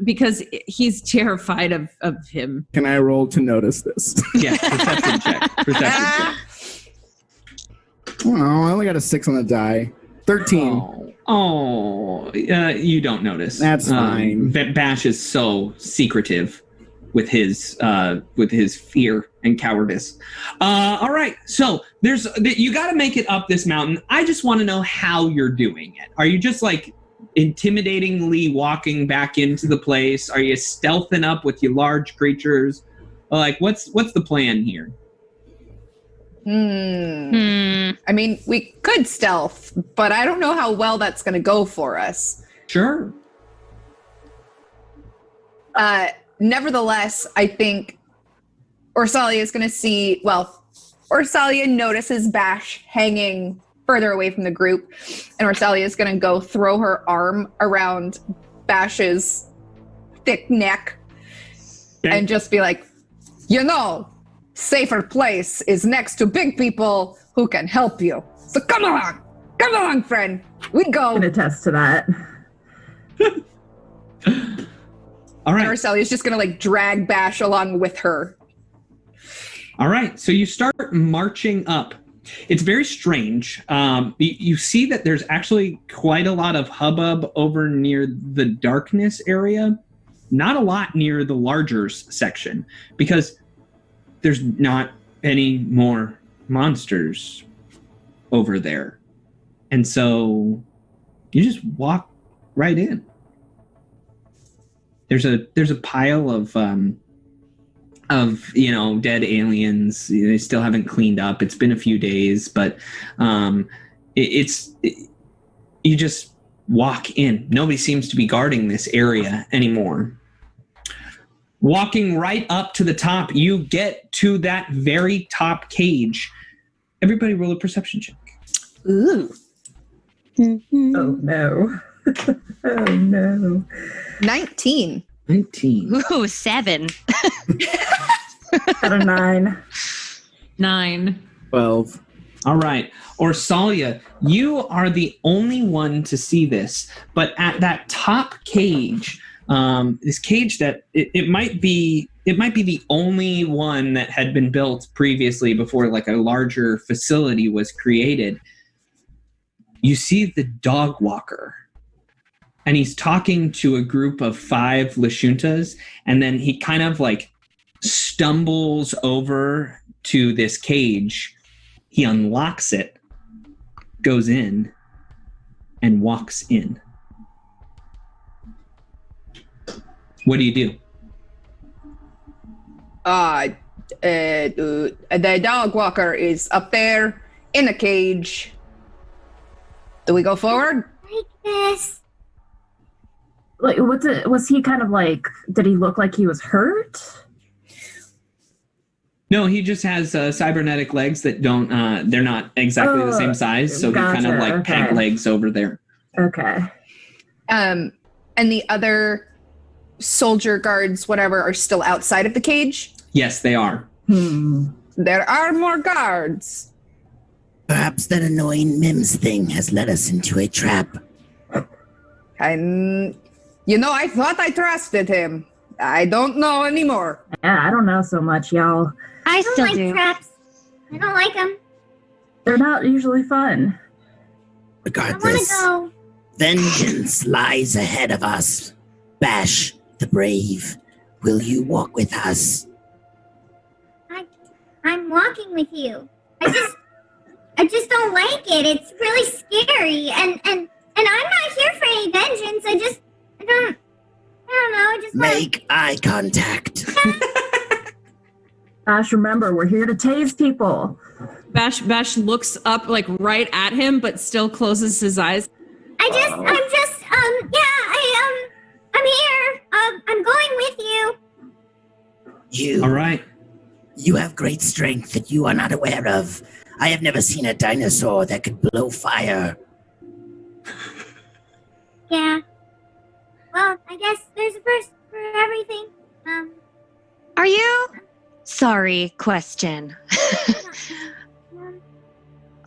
Because he's terrified of him. Can I roll to notice this? Yeah, perception check. Oh, I only got a 6 on the die. 13. You don't notice. That's fine. Bash is so secretive with his fear and cowardice. All right, so you got to make it up this mountain. I just want to know how you're doing it. Are you just like intimidatingly walking back into the place? Are you stealthing up with your large creatures? Like, what's the plan here? I mean, we could stealth, but I don't know how well that's going to go for us. Sure. Nevertheless, I think Orsalia is going to see, Orsalia notices Bash hanging further away from the group, and Orsalia is going to go throw her arm around Bash's thick neck and just be like, safer place is next to big people who can help you. So come along, friend. We go. I can attest to that. All right. Orsalia is just going to like drag Bash along with her. All right. So you start marching up. It's very strange. You see that there's actually quite a lot of hubbub over near the darkness area. Not a lot near the larger section, because there's not any more monsters over there. And so you just walk right in. There's a pile of dead aliens. They still haven't cleaned up. It's been a few days, but you just walk in. Nobody seems to be guarding this area anymore. Walking right up to the top, you get to that very top cage. Everybody roll a perception check. Ooh. Mm-hmm. Oh, no. Oh, no. 19. Ooh, 7. Got a 9. 9. 12. All right. Orsalia, you are the only one to see this, but at that top cage, this cage that it might be the only one that had been built previously before like a larger facility was created. You see the dog walker, and he's talking to a group of 5 Lashuntas, and then he kind of like stumbles over to this cage. He unlocks it, goes in, and walks in. What do you do? The dog walker is up there in a cage. Do we go forward? Like this. Like, was he kind of like, did he look like he was hurt? No, he just has cybernetic legs that don't, they're not exactly the same size. So gotcha, he kind of like peg legs over there. Okay. And the other soldier guards, whatever, are still outside of the cage? Yes, they are. There are more guards. Perhaps that annoying Mims thing has led us into a trap. And, I thought I trusted him. I don't know anymore. Yeah, I don't know so much, y'all. I don't still like do. traps. I don't like them. They're not usually fun. Regardless, I want to go. vengeance lies ahead of us. Bash the brave, will you walk with us? I'm walking with you. I just don't like it. It's really scary, and I'm not here for any vengeance. I don't know. I just Make eye contact. Bash, remember, we're here to tase people. Bash looks up like right at him, but still closes his eyes. I'm here. I'm going with you. All right. You have great strength that you are not aware of. I have never seen a dinosaur that could blow fire. Yeah. Well, I guess there's a first for everything. Are you sorry question.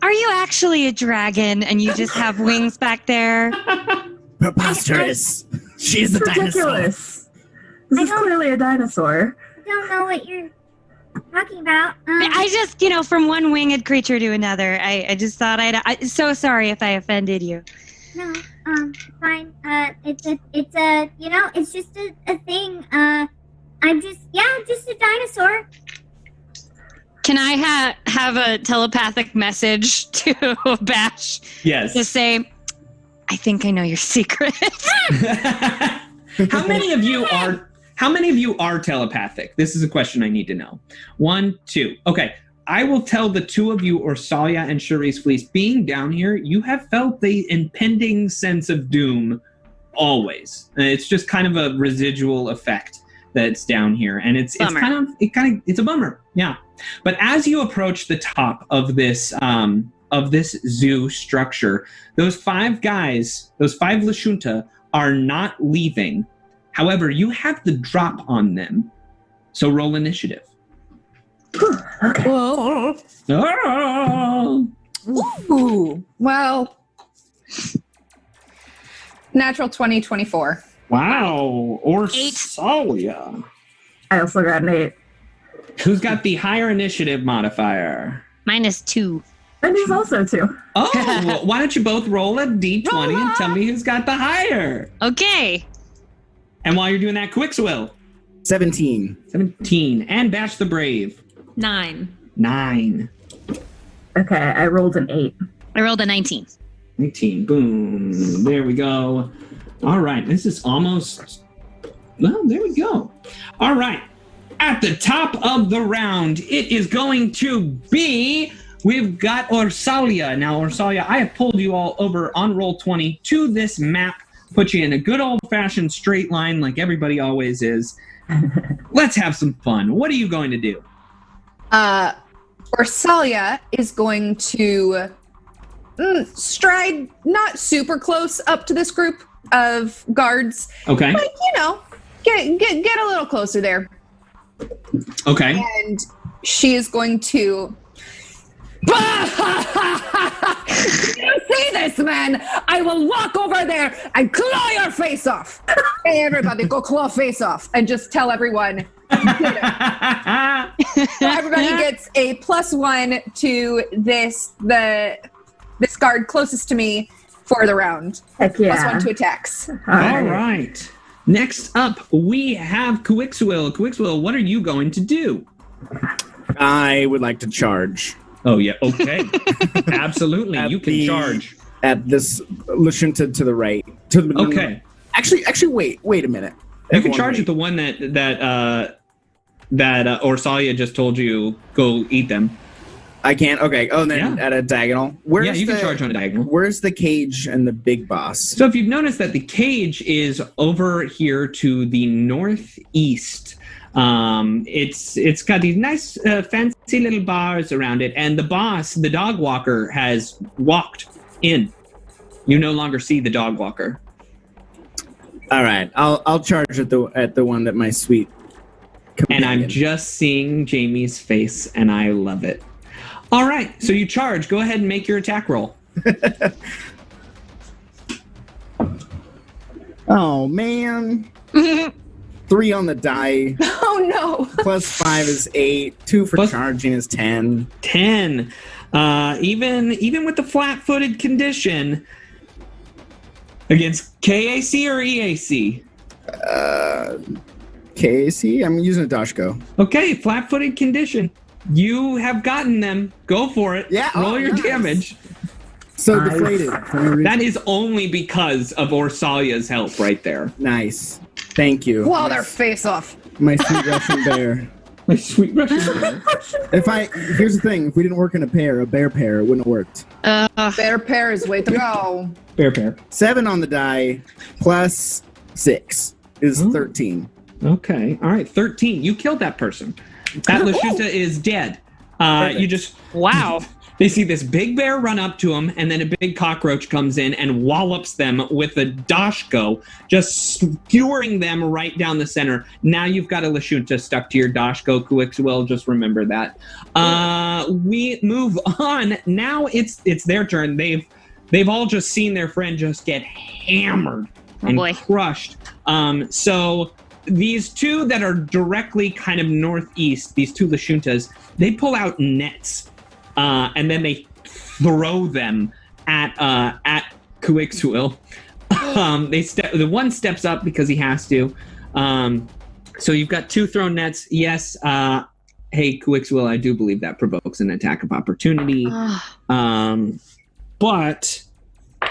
Are you actually a dragon and you just have wings back there? Preposterous. She's a dinosaur. Ridiculous. This is clearly a dinosaur. I don't know what you're talking about. I just, from one winged creature to another, I just thought I'm so sorry if I offended you. No, fine. It's just a thing. I'm just a dinosaur. Can I have a telepathic message to Bash? Yes. To say, I think I know your secret. How many of you are telepathic? This is a question I need to know. 1, 2. Okay. I will tell the two of you, Orsalia and Charisse, Fleece, being down here, you have felt the impending sense of doom always. It's just kind of a residual effect that's down here, and it's a bummer. Yeah. But as you approach the top of this zoo structure, those 5 guys, those 5 Lashunta, are not leaving. However, you have the drop on them. So roll initiative. Okay. Whoa. Oh. Ooh. Well, natural 20, 24. Wow. Orsalia. I also got an 8. Who's got the higher initiative modifier? -2. And he's also 2. Oh, well, why don't you both roll a d20 and tell me who's got the higher? Okay. And while you're doing that, Quickswill. 17. 17. And Bash the Brave. 9. 9. Okay, I rolled an 8. I rolled a 19. 19. Boom. There we go. All right. This is almost... Well, there we go. All right. At the top of the round, it is going to be... We've got Orsalia. Now, Orsalia, I have pulled you all over on Roll20 to this map. Put you in a good old-fashioned straight line like everybody always is. Let's have some fun. What are you going to do? Orsalia is going to stride not super close up to this group of guards. Okay. But, get a little closer there. Okay. And she is going to... You see this, man? I will walk over there and claw your face off. Hey, everybody, go claw face off. And just tell everyone... So everybody gets a +1 to this guard closest to me for the round. Heck yeah. +1 to attacks. All right. Next up, we have Quickswill. Quickswill, what are you going to do? I would like to charge. Oh, yeah. Okay. Absolutely. You can charge. At this Lashunta to the right. To the Okay. Actually, wait a minute. You can charge at the one that Orsalia just told you go eat them. I can't. Okay. Oh, and then at a diagonal. Yeah, you can charge on a diagonal. Where's the cage and the big boss? So if you've noticed that the cage is over here to the northeast. It's got these nice fancy little bars around it, and the boss, the dog walker, has walked in. You no longer see the dog walker. All right, I'll charge at the one that my sweet companion. And I'm just seeing Jamie's face, and I love it. All right, so you charge. Go ahead and make your attack roll. Oh man. 3 on the die. Oh no. +5 is 8. 2 for charging is 10. 10. Even with the flat-footed condition against KAC or EAC? KAC? I'm using a Dashko. Okay, flat-footed condition. You have gotten them. Go for it. Yeah. Roll your damage. So deflated. That is only because of Orsalia's help right there. Nice. Thank you. Claw their face off. My sweet Russian bear. My sweet Russian bear. Here's the thing. If we didn't work in a bear pair, it wouldn't have worked. Bear pair is way to go. Bear pair. 7 on the die +6 is 13. Okay. All right. 13. You killed that person. That Lashunta is dead. You just Wow. They see this big bear run up to them, and then a big cockroach comes in and wallops them with a dashko, just skewering them right down the center. Now you've got a Lashunta stuck to your dashko, Quickswill. Just remember that. We move on. Now it's their turn. They've all just seen their friend just get hammered and crushed. So these two that are directly kind of northeast, these two Lashuntas, they pull out nets. And then they throw them at Quickswill. The one steps up because he has to. So you've got two thrown nets. Yes. Hey, Quickswill, I do believe that provokes an attack of opportunity. But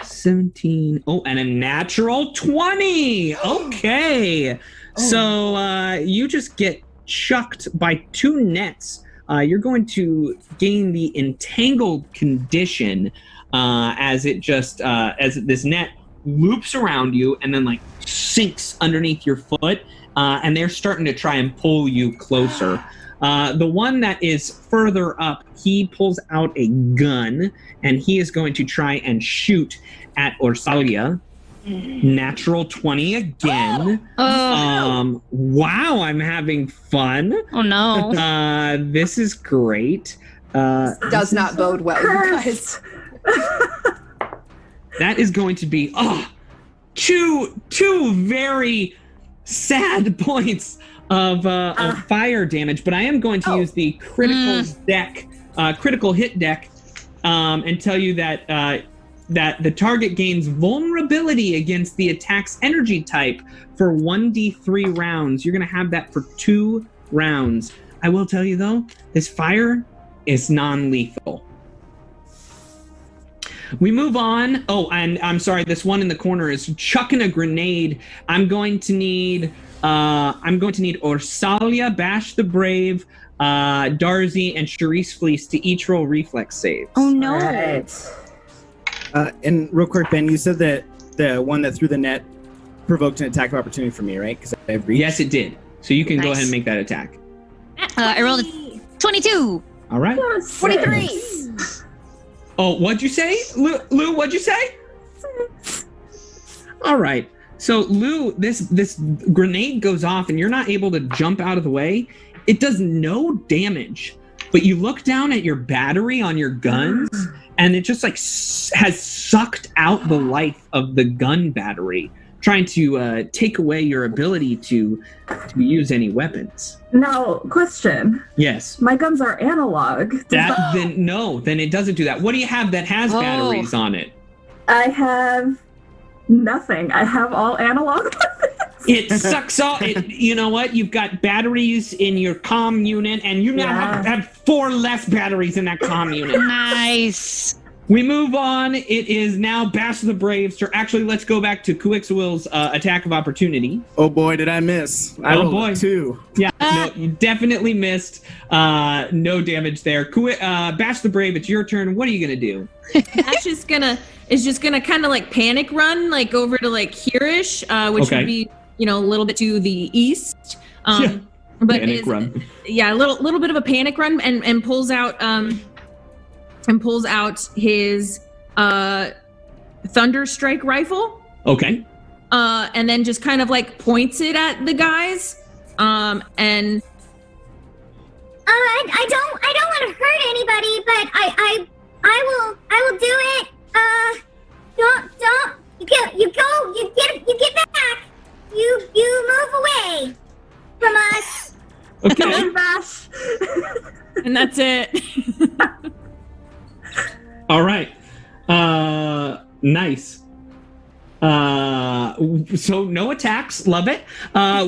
17. Oh, and a natural 20. Okay. So you just get chucked by two nets. You're going to gain the entangled condition as it just as this net loops around you and then like sinks underneath your foot, and they're starting to try and pull you closer. The one that is further up, he pulls out a gun and he is going to try and shoot at Orsalia. Natural 20 again. Wow, I'm having fun. Oh no. This is great. Does not bode well, you guys. That is going to be two very sad points of fire damage, but I am going to use the critical hit deck, and tell you that that the target gains vulnerability against the attack's energy type for 1d3 rounds. You're going to have that for 2 rounds. I will tell you, though, this fire is non-lethal. We move on. Oh, and I'm sorry, this one in the corner is chucking a grenade. I'm going to need Orsalia, Bash the Brave, Darzie, and Charisse Fleece to each roll reflex saves. Oh, no. Right. And real quick, Ben, you said that the one that threw the net provoked an attack of opportunity for me, right? Because I've reached. Yes, it did. So you can go ahead and make that attack. I rolled a 22. All right. 23. Oh, what'd you say? Lu, what'd you say? All right. So, Lu, this grenade goes off and you're not able to jump out of the way. It does no damage, but you look down at your battery on your guns and it just like has sucked out the life of the gun battery, trying to take away your ability to use any weapons. Now, question. Yes. My guns are analog. Then it doesn't do that. What do you have that has batteries on it? I have nothing. I have all analog weapons. It sucks all. You know what? You've got batteries in your comm unit, and you now have 4 less batteries in that comm unit. Nice. We move on. It is now Bash the Braves. Actually, let's go back to Quickswill's attack of opportunity. Oh boy, did I miss! I rolled a 2. Yeah, no, you definitely missed. No damage there. Bash the Brave, it's your turn. What are you gonna do? Ash is just gonna kind of like panic run, like over to like here-ish, which would be a little bit to the east. But panic run. Yeah, a little bit of a panic run, and pulls out his Thunder Strike rifle. Okay. And then just kind of like points it at the guys. And I don't want to hurt anybody, but I will do it. You get back. You move away from us. Okay. And that's it. All right. Nice. So no attacks. Love it.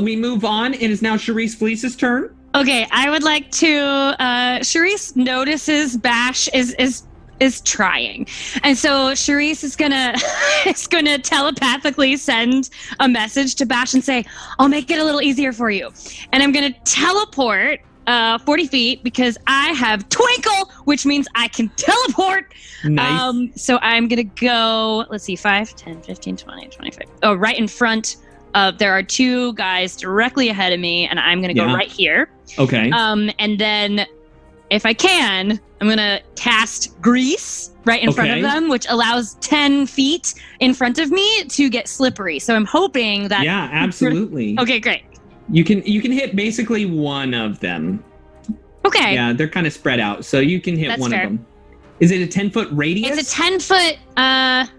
We move on. It is now Charisse Fleece's turn. Okay, I would like to. Charisse notices Bash is trying, and so Charisse is gonna telepathically send a message to Bash and say, "I'll make it a little easier for you," and I'm gonna teleport 40 feet because I have Twinkle, which means I can teleport. Nice. So I'm gonna go. Let's see, 5, 10, 15, 20, 25. Oh, right in front. There are 2 guys directly ahead of me, and I'm gonna go right here. Okay. And then, if I can, I'm gonna cast Grease right in front of them, which allows 10 feet in front of me to get slippery. So I'm hoping that. Yeah, absolutely. Okay, great. You can hit basically one of them. Okay. Yeah, they're kind of spread out, so you can hit That's one fair. of them. Is it a 10-foot radius? It's a 10-foot.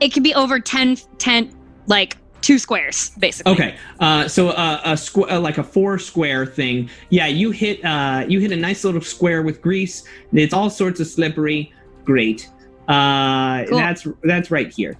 It could be over 10, like 2 squares, basically. Okay. So like a 4 square thing. Yeah, you hit a nice little square with Grease. It's all sorts of slippery. Great. Cool. That's right here.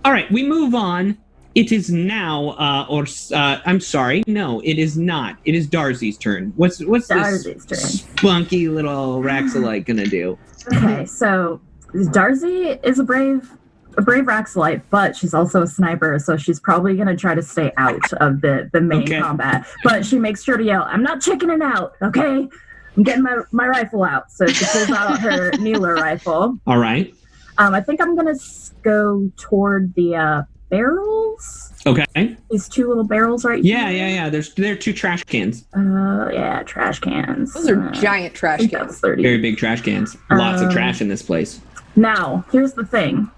All right, we move on. It is now, I'm sorry, no, it is not. It is Darzie's turn. What's Darzie's this spunky little Raxolite gonna do? Okay, so Darzie is a brave Raxolite, but she's also a sniper, so she's probably gonna try to stay out of the main combat. But she makes sure to yell, "I'm not chickening out, okay? I'm getting my rifle out." So she pulls out her Needler rifle. All right. I think I'm gonna go toward the barrels. Okay. These 2 little barrels right here. Yeah. They're 2 trash cans. Yeah, trash cans. Those are giant trash cans. Very big trash cans. Lots of trash in this place. Now, here's the thing.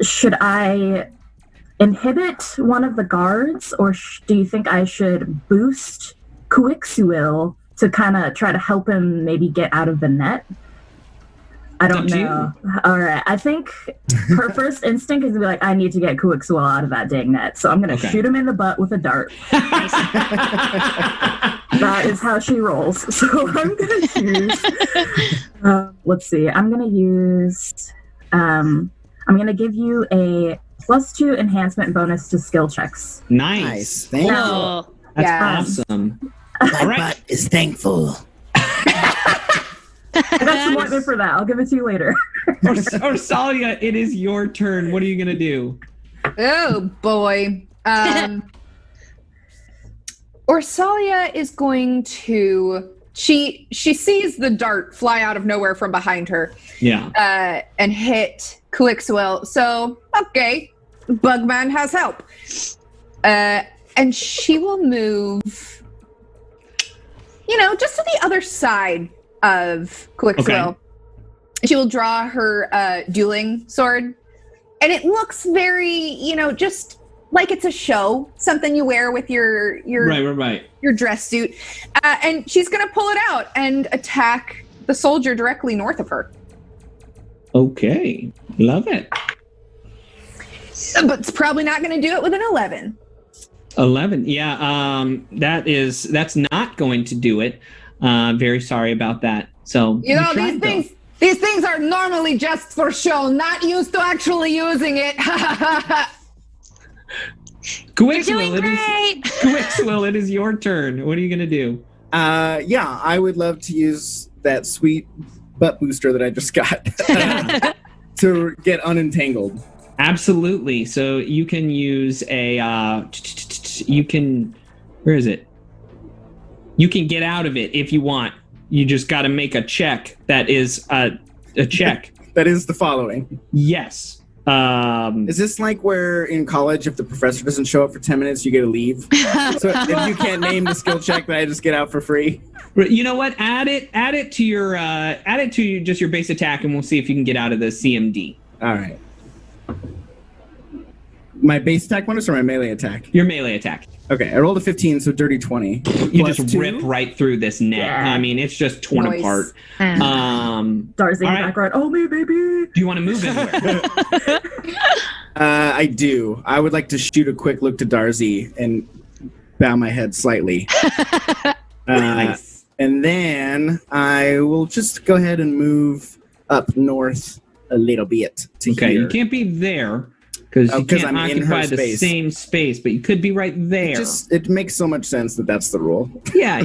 Should I inhibit one of the guards, or do you think I should boost Quickswill to kind of try to help him maybe get out of the net? I don't know. All right. I think her first instinct is to be like, I need to get Quickswill out of that dang net. So I'm going to shoot him in the butt with a dart. That is how she rolls. So I'm going to use, let's see. I'm going to use, I'm going to give you a +2 enhancement bonus to skill checks. Nice. Thank you. That's awesome. My butt is thankful. I got some ointment for that. I'll give it to you later. Orsalia, it is your turn. What are you going to do? Oh, boy. Orsalia is going to... She sees the dart fly out of nowhere from behind her. Yeah. And hit Quickswill. So, okay. Bugman has help. And she will move, just to the other side of Quickswill. Okay. She will draw her dueling sword, and it looks very, just like it's a show, something you wear with your right. your dress suit, and she's gonna pull it out and attack the soldier directly north of her. Okay, love it. But it's probably not gonna do it with an 11. 11, yeah. That's not going to do it. Very sorry about that. So these things are normally just for show, not used to actually using it. Quickswill, it is your turn. What are you gonna do? Yeah, I would love to use that sweet butt booster that I just got to get unentangled. Absolutely. So you can use a. Where is it? You can get out of it if you want. You just got to make a check. That is a check. That is the following. Yes. Is this like where in college, if the professor doesn't show up for 10 minutes, you get to leave? So if you can't name the skill check, that I just get out for free? You know what? Add it to your just your base attack, and we'll see if you can get out of the CMD. All right. My base attack bonus or my melee attack? Your melee attack. Okay, I rolled a 15, so dirty 20. You just rip right through this net. Yeah. I mean, it's just torn apart. Darzie in the background. Oh, me, baby. Do you want to move anywhere? I do. I would like to shoot a quick look to Darzie and bow my head slightly. Nice. And then I will just go ahead and move up north a little bit to here. You can't be there. Because you can't occupy the same space, but you could be right there. It makes so much sense that that's the rule. Yeah,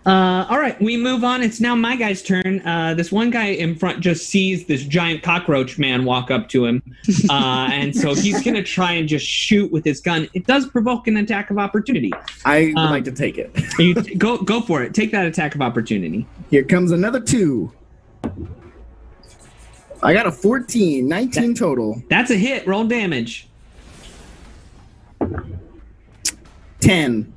all right, we move on. It's now my guy's turn. This one guy in front just sees this giant cockroach man walk up to him. And so he's going to try and just shoot with his gun. It does provoke an attack of opportunity. I would like to take it. Go for it. Take that attack of opportunity. Here comes another 2. I got a 14, 19 total. That's a hit. Roll damage. 10.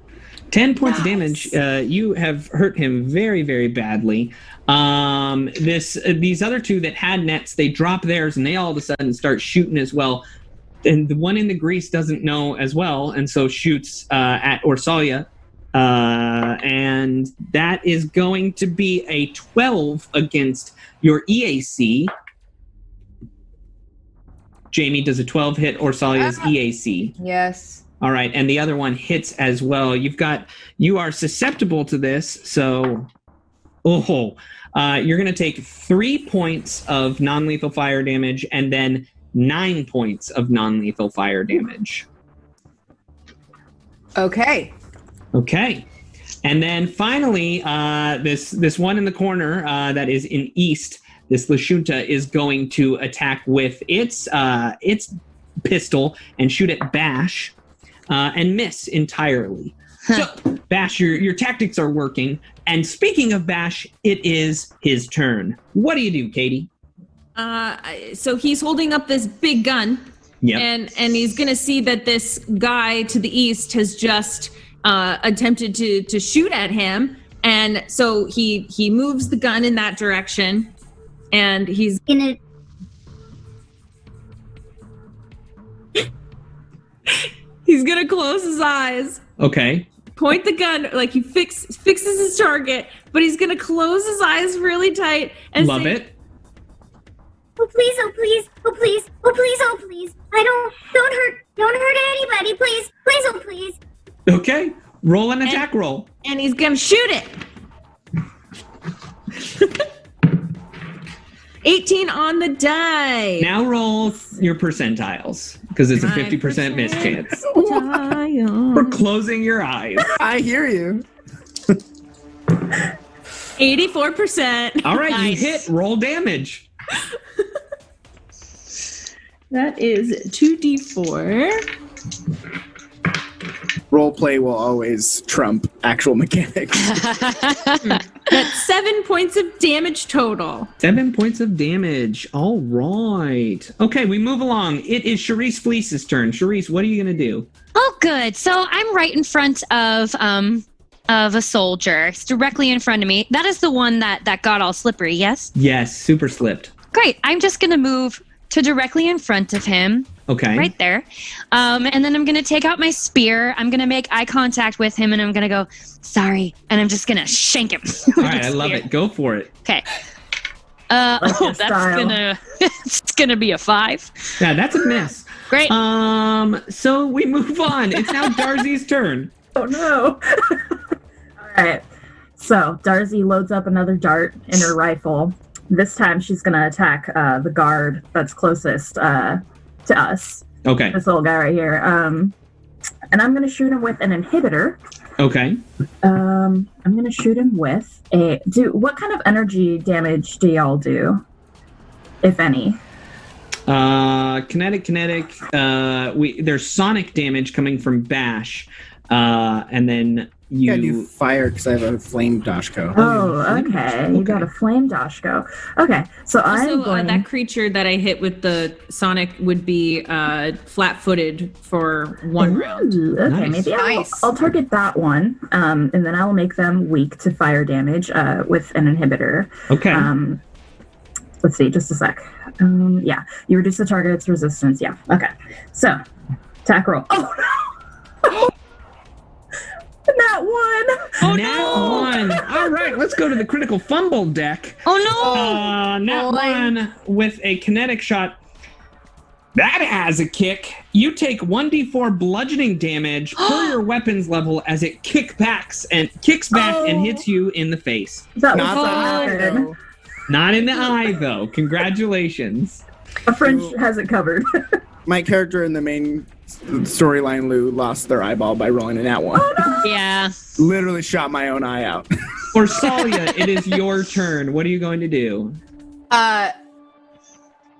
10 points of damage. You have hurt him very, very badly. These other two that had nets, they drop theirs and they all of a sudden start shooting as well. And the one in the grease doesn't know as well, and so shoots at Orsalia. And that is going to be a 12 against your EAC. Jamie, does a 12 hit Orsalia's EAC? Yes. All right, and the other one hits as well. You are susceptible to this, so you're going to take 3 points of non-lethal fire damage and then 9 points of non-lethal fire damage. Okay. And then finally, this one in the corner that is in east, this Lashunta is going to attack with its pistol and shoot at Bash and miss entirely. So, Bash, your tactics are working. And speaking of Bash, it is his turn. What do you do, Katie? So he's holding up this big gun. Yep. And he's going to see that this guy to the east has just attempted to shoot at him. And so he moves the gun in that direction. And he's Gonna he's going to close his eyes. Okay. Point the gun, like he fixes his target, but he's going to close his eyes really tight and Love say, it. oh please, oh please, oh please, oh please, oh please. Don't hurt anybody, please, oh please. Okay. Roll an attack roll. And he's going to shoot it. 18 on the die. Now roll your percentiles, because it's a 50% miss chance. For closing your eyes. I hear you. 84%. All right, Nice. you hit. Roll damage. That is 2d4. Roleplay will always trump actual mechanics. That's 7 points of damage total. 7 points of damage. All right. Okay, we move along. It is Charisse Fleece's turn. Charisse, what are you going to do? Oh, good. So I'm right in front of a soldier. It's directly in front of me. That is the one that got all slippery, yes? Yes, super slipped. Great. I'm just going to move to directly in front of him. Okay. Right there. And then I'm going to take out my spear. I'm going to make eye contact with him, and I'm going to go, sorry. And I'm just going to shank him. All right, I love it. Go for it. Okay. your That's style. it's gonna be a 5. Yeah, that's a miss. Great. So we move on. It's now Darzie's turn. Oh no. All right. So Darzie loads up another dart in her rifle. This time she's going to attack the guard that's closest to us. Okay. This little guy right here. And I'm going to shoot him with an inhibitor. Okay. I'm going to shoot him with what kind of energy damage do y'all do, if any? Kinetic. There's sonic damage coming from Bash, and then I do fire because I have a flame Dashko. Oh, okay. You got a flame Dashko. Okay, so I'm Also, going... that creature that I hit with the sonic would be flat-footed for 1 round. Okay, Nice. maybe Nice. I'll target that one, and then I'll make them weak to fire damage with an inhibitor. Okay. Let's see, just a sec. Yeah, you reduce the target's resistance. Yeah, okay. So, attack roll. Oh, no! That one! Oh, Nat no! 1. All right, let's go to the critical fumble deck. Oh no! Nat 1 with a kinetic shot. That has a kick. You take 1d4 bludgeoning damage per your weapons level as it kicks back and hits you in the face. That Not was the so eye, good. though. Not in the eye, though. Congratulations. A French has it covered. My character in the main storyline, Lu, lost their eyeball by rolling a nat 1. Yeah. Literally shot my own eye out. Orsalia, it is your turn. What are you going to do?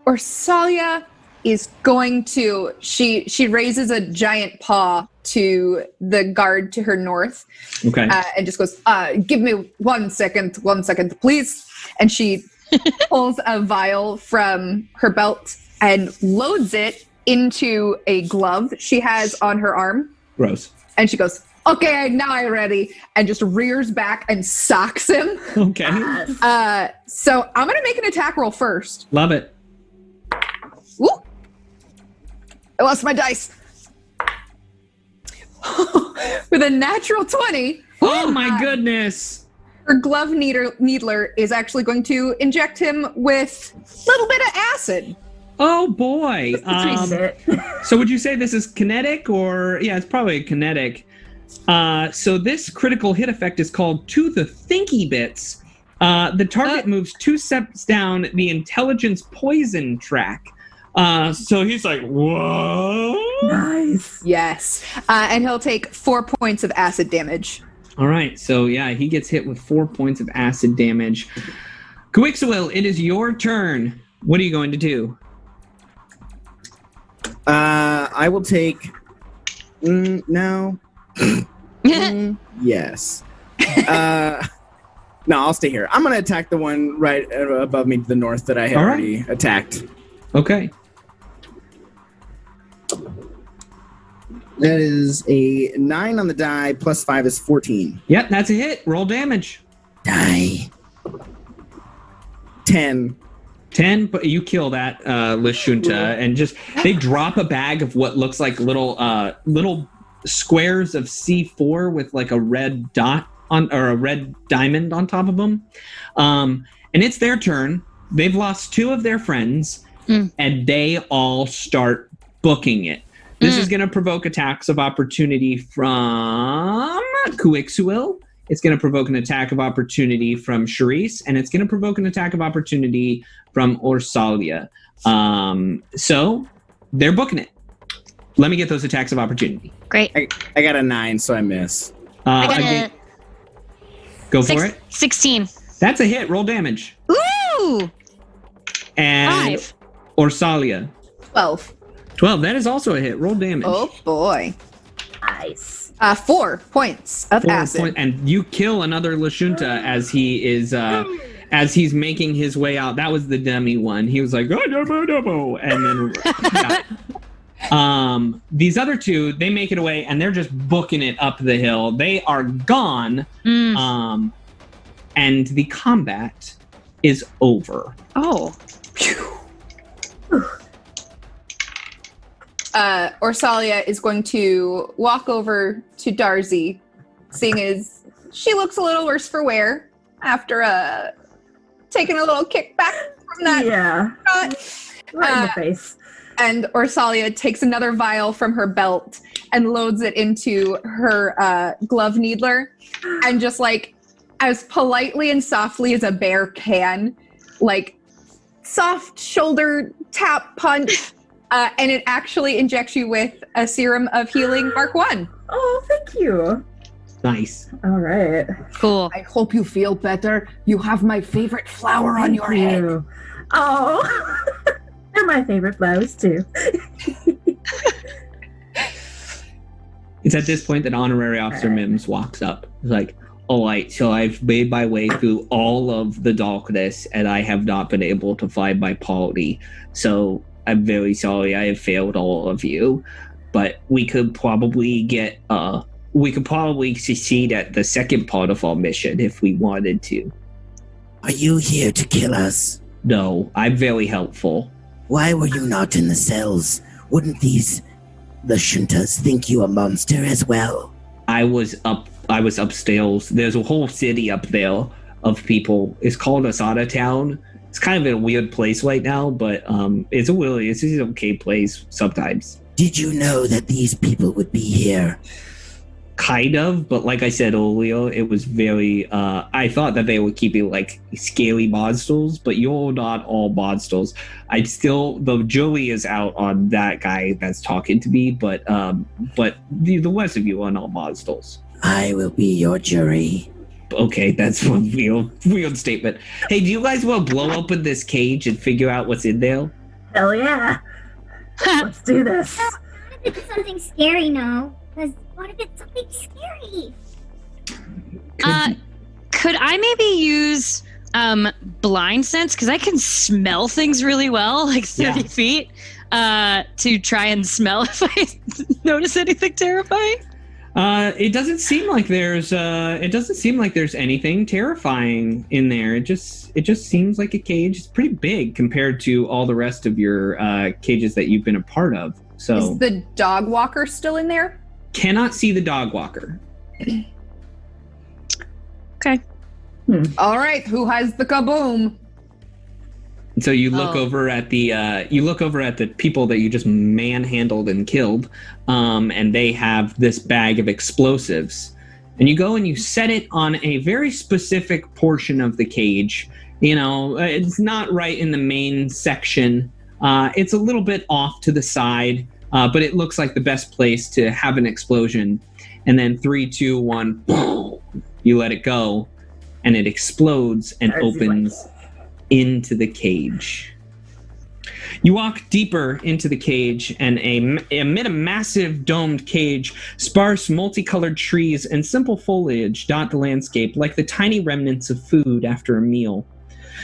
Orsalia is going to she raises a giant paw to the guard to her north, Okay. and just goes, give me 1 second, please. And she pulls a vial from her belt and loads it into a glove she has on her arm. Gross. And she goes, Okay, now I'm ready. And just rears back and socks him. Okay. So I'm going to make an attack roll first. Love it. Woo! I lost my dice. With a natural 20. Oh my goodness. Her glove needler is actually going to inject him with a little bit of acid. Oh boy. So would you say this is kinetic or yeah, it's probably kinetic. So this critical hit effect is called To the Thinky Bits. The target moves 2 steps down the intelligence poison track. So he's like, whoa. Nice. Yes. And he'll take 4 points of acid damage. All right. So yeah, he gets hit with 4 points of acid damage. Quickswill, it is your turn. What are you going to do? I will take. No. Yes. No, I'll stay here. I'm going to attack the one right above me to the north that I had already attacked. Okay. That is a 9 on the die, plus 5 is 14. Yep, that's a hit. Roll damage. Die. 10. 10, but you kill that Lashunta, and just they drop a bag of what looks like little squares of C4 with like a red dot on or a red diamond on top of them. And it's their turn. They've lost 2 of their friends, and they all start booking it. This is going to provoke attacks of opportunity from Quickswill. It's going to provoke an attack of opportunity from Charisse, and it's going to provoke an attack of opportunity from Orsalia. So they're booking it. Let me get those attacks of opportunity. Great. I got a 9, so I miss. I got Go for it. 16. That's a hit. Roll damage. Ooh! And 5. Orsalia. 12. 12. That is also a hit. Roll damage. Oh, boy. Nice. 4 points of acid. And you kill another Lashunta as he is as he's making his way out. That was the dummy one. He was like, oh, no, and then these other 2, they make it away and they're just booking it up the hill. They are gone. And the combat is over. Oh. Orsalia is going to walk over to Darzie, seeing as she looks a little worse for wear after taking a little kickback from that. Yeah. Right in the face. And Orsalia takes another vial from her belt and loads it into her glove needler, and just like as politely and softly as a bear can, like soft shoulder tap punch. And it actually injects you with a serum of healing Mark 1. Oh, thank you. Nice. All right. Cool. I hope you feel better. You have my favorite flower on your head. Oh, they're my favorite flowers too. It's at this point that Honorary Officer Mims walks up. He's like, all right, so I've made my way through all of the darkness and I have not been able to find my party. So I'm very sorry I have failed all of you, but we could probably succeed at the second part of our mission if we wanted to. Are you here to kill us? No, I'm very helpful. Why were you not in the cells? Wouldn't the Shuntas think you a monster as well? I was upstairs. There's a whole city up there of people. It's called Asada Town. It's kind of in a weird place right now, but it's an okay place sometimes. Did you know that these people would be here? Kind of, but like I said earlier, it was very, I thought that they were keeping like scary monsters, but you're not all monsters. The jury is out on that guy that's talking to me, but the rest of you are not monsters. I will be your jury. Okay, that's a weird statement. Hey, do you guys want to blow open this cage and figure out what's in there? Hell yeah. Let's do this. What if it's something scary, no? Because what if it's something scary? Could I maybe use blind sense? Because I can smell things really well, like 30 feet, to try and smell if I notice anything terrifying. It doesn't seem like there's anything terrifying in there. It just seems like a cage. It's pretty big compared to all the rest of your cages that you've been a part of. So is the dog walker still in there? Cannot see the dog walker. Okay. All right, who has the kaboom? So you look over at the people that you just manhandled and killed, and they have this bag of explosives, and you go and you set it on a very specific portion of the cage. You know, it's not right in the main section. It's a little bit off to the side, but it looks like the best place to have an explosion. And then 3, 2, 1, boom, you let it go, and it explodes and opens into the cage. You walk deeper into the cage, and amid a massive domed cage, sparse multicolored trees and simple foliage dot the landscape like the tiny remnants of food after a meal.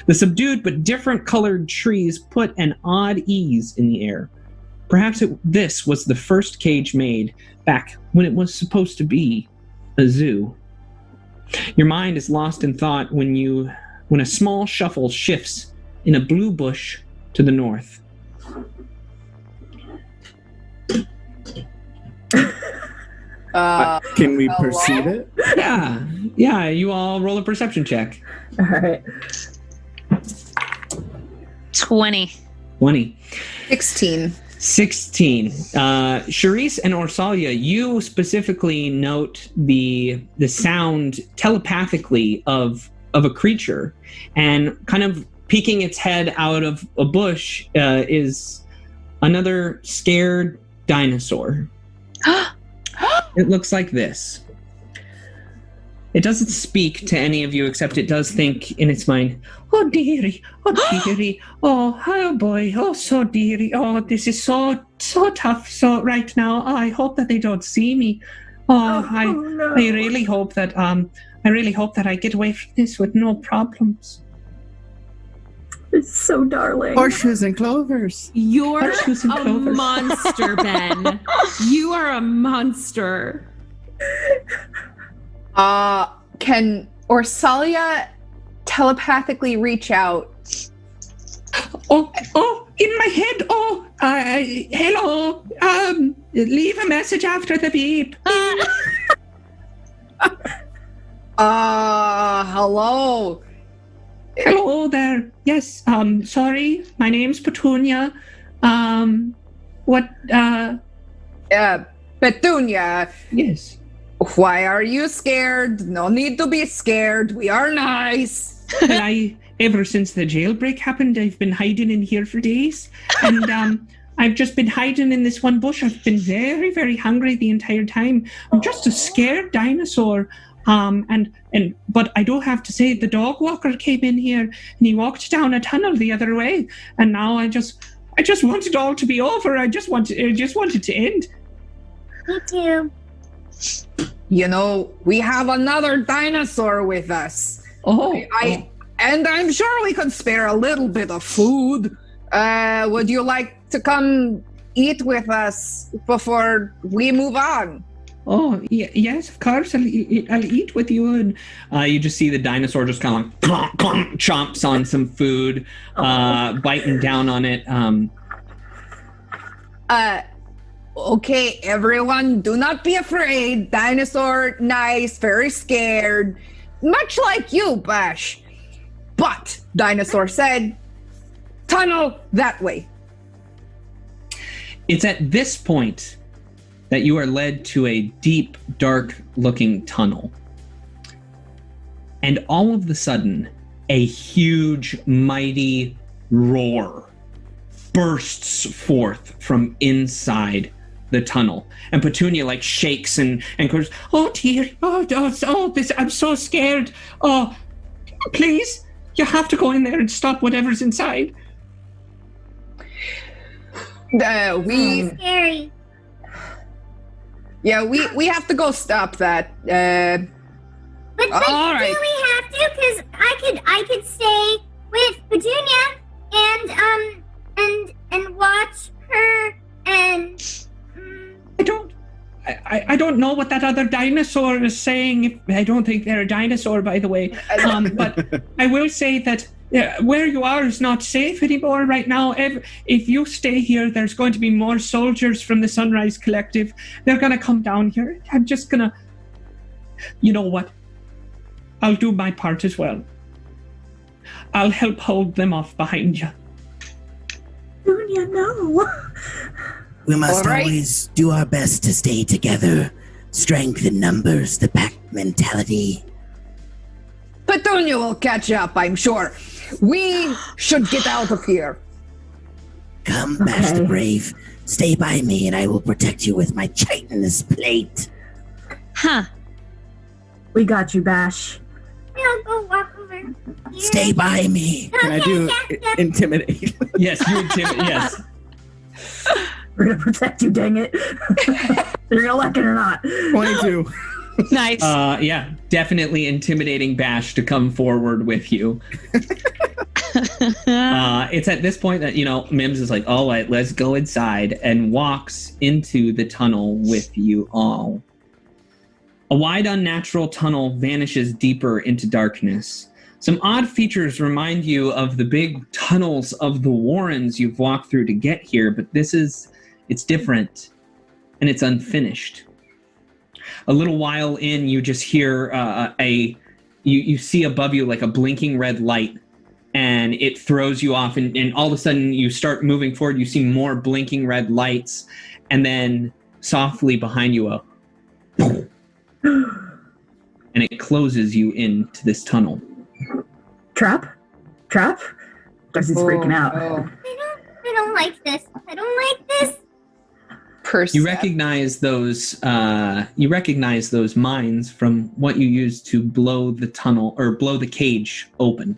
The subdued but different colored trees put an odd ease in the air. Perhaps this was the first cage made back when it was supposed to be a zoo. Your mind is lost in thought when a small shuffle shifts in a blue bush to the north. Can we perceive it? Yeah, you all roll a perception check. All right. 20. 16. 16. Charisse and Orsalia, you specifically note the sound telepathically of a creature, and kind of peeking its head out of a bush is another scared dinosaur. It looks like this. It doesn't speak to any of you, except it does think in its mind, oh dearie, oh boy, oh so dearie, oh this is so tough so right now. Oh, I hope that they don't see me. I really hope that I get away from this with no problems. It's so darling. Horseshoes and clovers. You're a monster, Ben. You are a monster. Can Orsalia telepathically reach out? Oh, in my head. Oh, hello. Leave a message after the beep. Hello. Hello there. Yes. Sorry. My name's Petunia. Petunia. Yes. Why are you scared? No need to be scared. We are nice. Well, ever since the jailbreak happened, I've been hiding in here for days. And I've just been hiding in this one bush. I've been very, very hungry the entire time. I'm just a scared dinosaur. But I do have to say, the dog walker came in here and he walked down a tunnel the other way. And now I just want it all to be over. I just want it to end. Me too. You know, we have another dinosaur with us. And I'm sure we could spare a little bit of food. Would you like to come eat with us before we move on? Oh, yes, of course. I'll eat with you. And you just see the dinosaur just kind of like clomp, clomp, chomps on some food, biting down on it. Okay, everyone, do not be afraid. Dinosaur, nice, very scared. Much like you, Bash. But, Dinosaur said, tunnel that way. It's at this point that you are led to a deep, dark-looking tunnel. And all of a sudden, a huge, mighty roar bursts forth from inside the tunnel. And Petunia shakes and goes, oh dear, this, I'm so scared. Oh, please, you have to go in there and stop whatever's inside. Scary. Yeah, we have to go stop that. But all right. Do we have to? Because I could stay with Petunia and watch her and. I don't know what that other dinosaur is saying. I don't think they're a dinosaur, by the way. But I will say that where you are is not safe anymore right now. If you stay here, there's going to be more soldiers from the Sunrise Collective. They're going to come down here. I'm just going to... You know what? I'll do my part as well. I'll help hold them off behind you. Dunya, no. We must always do our best to stay together. Strength in numbers, the pack mentality. Petunia will catch up, I'm sure. We should get out of here. Come, Bash the Brave. Stay by me and I will protect you with my chitinous plate. Huh. We got you, Bash. I'll go walk over here. Stay by me. Can I do intimidate? Yes, you intimidate. Yes. We're gonna protect you, dang it. You're gonna like it or not. 22. Nice. Yeah, definitely intimidating Bash to come forward with you. It's at this point that, Mims is like, all right, let's go inside, and walks into the tunnel with you all. A wide, unnatural tunnel vanishes deeper into darkness. Some odd features remind you of the big tunnels of the Warrens you've walked through to get here, but it's different, and it's unfinished. A little while in, you just hear you see above you like a blinking red light, and it throws you off, and all of a sudden you start moving forward. You see more blinking red lights, and then softly behind you and it closes you into this tunnel. Trap? Darcy's freaking out. I don't like this. I don't like this. You recognize those mines from what you used to blow the tunnel or blow the cage open.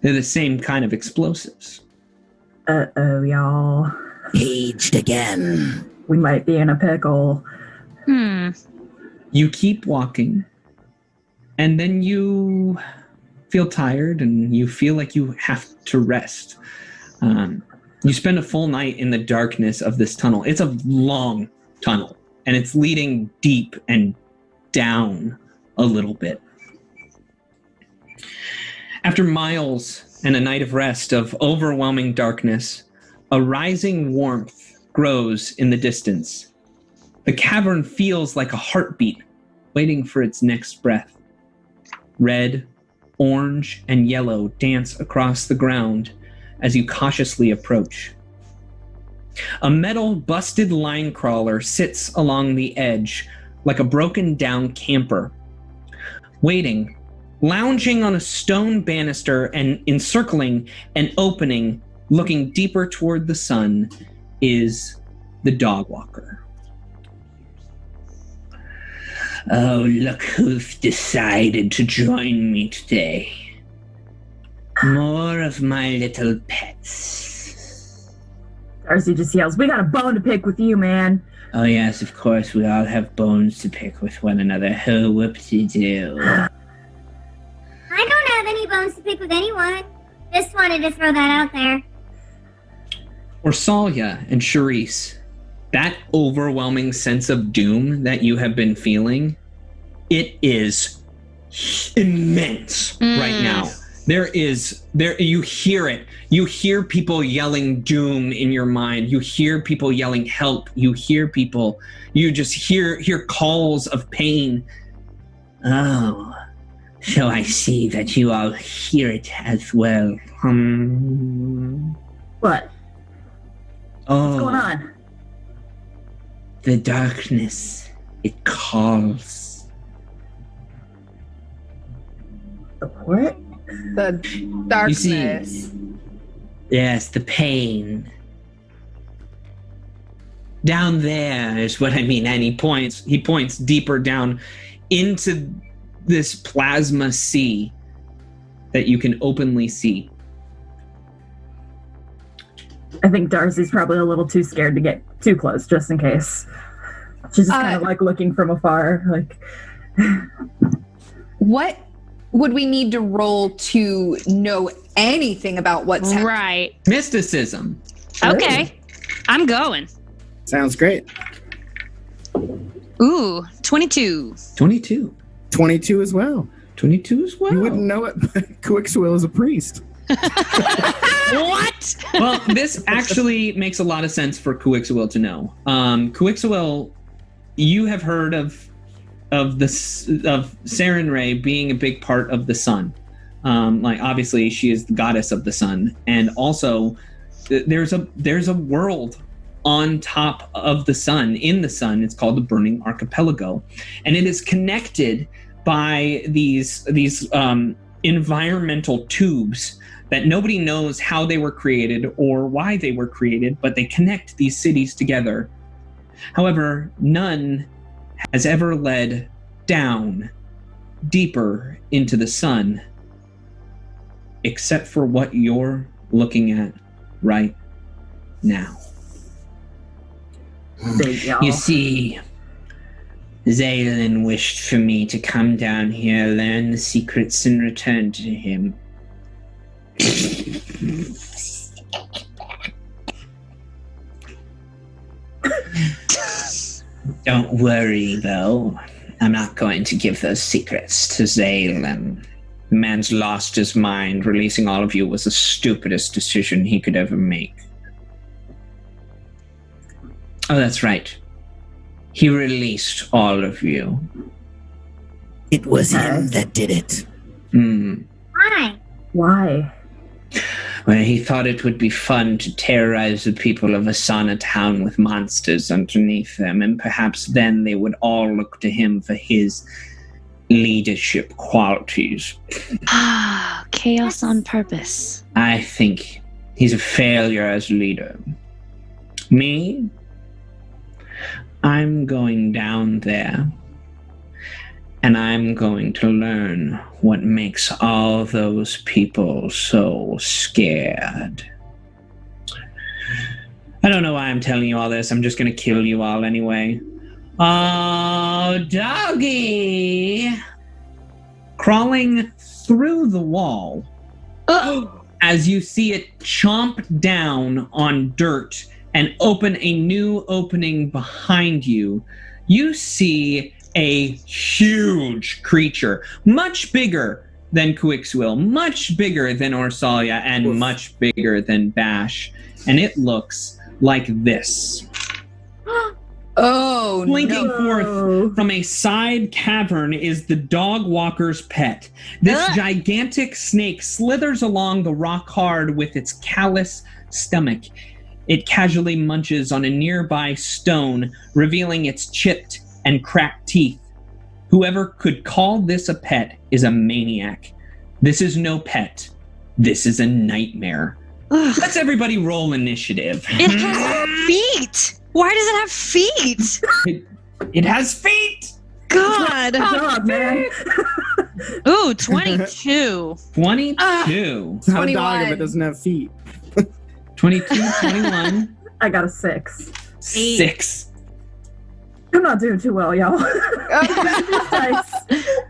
They're the same kind of explosives. Uh-oh, y'all. Caged again. We might be in a pickle. You keep walking, and then you feel tired, and you feel like you have to rest. You spend a full night in the darkness of this tunnel. It's a long tunnel, and it's leading deep and down a little bit. After miles and a night of rest of overwhelming darkness, a rising warmth grows in the distance. The cavern feels like a heartbeat, waiting for its next breath. Red, orange, and yellow dance across the ground as you cautiously approach. A metal busted line crawler sits along the edge like a broken down camper. Waiting, lounging on a stone banister and encircling an opening, looking deeper toward the sun, is the dog walker. Oh, look who's decided to join me today. More of my little pets. Darcy just yells, "We got a bone to pick with you, man." Oh yes, of course, we all have bones to pick with one another. Oh, whoop-de-doo. I don't have any bones to pick with anyone. Just wanted to throw that out there. Orsalia and Charisse, that overwhelming sense of doom that you have been feeling, it is immense right now. You hear it. You hear people yelling doom in your mind. You hear people yelling help. You just hear calls of pain. Oh, so I see that you all hear it as well. What? Oh. What's going on? The darkness, it calls. The what? The darkness. You see, yes, the pain. Down there is what I mean. And he points deeper down into this plasma sea that you can openly see. I think Darcy's probably a little too scared to get too close, just in case. She's just kind of like looking from afar, like. What would we need to roll to know anything about what's happening? Right. Mysticism. Okay. I'm going. Sounds great. Ooh, 22. 22. 22 as well. 22 as well. You wouldn't know it, but Quickswill is a priest. What? Well, this actually makes a lot of sense for Quickswill to know. Quickswill, you have heard of Sarenrae being a big part of the sun. Like obviously she is the goddess of the sun, and also there's a world on top of the sun, in the sun. It's called the Burning Archipelago, and it is connected by these environmental tubes that nobody knows how they were created or why they were created, but they connect these cities together. However, none has ever led down deeper into the sun, except for what you're looking at right now. You see, Zaylin wished for me to come down here, learn the secrets, and return to him. Don't worry, though. I'm not going to give those secrets to Zaylin. The man's lost his mind. Releasing all of you was the stupidest decision he could ever make. Oh, that's right. He released all of you. It was him that did it. Why? Why? Well, he thought it would be fun to terrorize the people of Asana Town with monsters underneath them, and perhaps then they would all look to him for his leadership qualities. Chaos on purpose. I think he's a failure as a leader. Me? I'm going down there, and I'm going to learn what makes all those people so scared. I don't know why I'm telling you all this. I'm just going to kill you all anyway. Oh, doggy! Crawling through the wall, as you see it chomp down on dirt and open a new opening behind you, you see a huge creature, much bigger than Quickswill, much bigger than Orsalia, and much bigger than Bash. And it looks like this. Oh, Blinking no. forth from a side cavern is the dog walker's pet. This gigantic snake slithers along the rock hard with its callous stomach. It casually munches on a nearby stone, revealing its chipped and cracked teeth. Whoever could call this a pet is a maniac. This is no pet. This is a nightmare. Let's everybody roll initiative. It has feet. Why does it have feet? It has feet. God. Good job, man. Ooh, 22. 22. It's not a 21. dog if it doesn't have feet. 22, 21. I got a 6. 6. I'm not doing too well, y'all. These dice,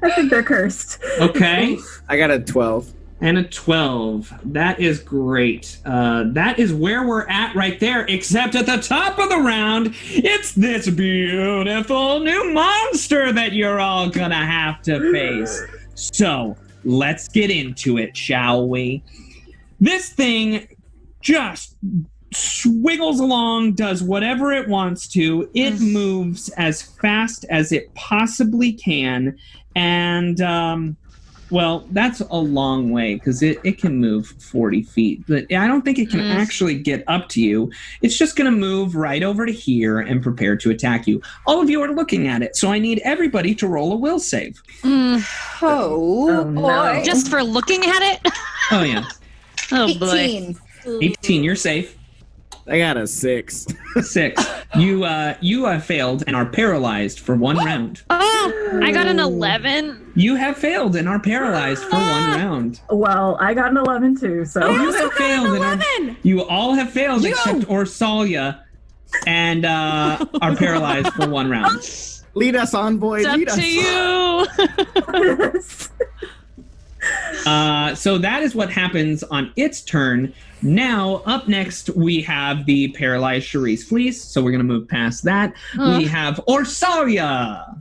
I think they're cursed. Okay. I got a 12. And a 12. That is great. That is where we're at right there, except at the top of the round, it's this beautiful new monster that you're all gonna have to face. So, let's get into it, shall we? This thing just swiggles along, does whatever it wants to. It moves as fast as it possibly can, and well, that's a long way because it can move 40 feet, but I don't think it can actually get up to you. It's just going to move right over to here and prepare to attack you. All of you are looking at it, so I need everybody to roll a will save. Oh, no. boy. Just for looking at it? Oh, yeah. Oh, 18. boy. 18, you're safe. I got a 6. 6. You have failed and are paralyzed for 1 round. Oh, I got an 11. You have failed and are paralyzed for 1 round. Well, I got an 11 too, so. You have failed and you all have failed except Orsalia and are paralyzed for 1 round. Lead us on, boy. It's Lead up us. to you. So that is what happens on its turn. Now, up next, we have the paralyzed Charisse Fleece. So we're going to move past that. We have Orsalia.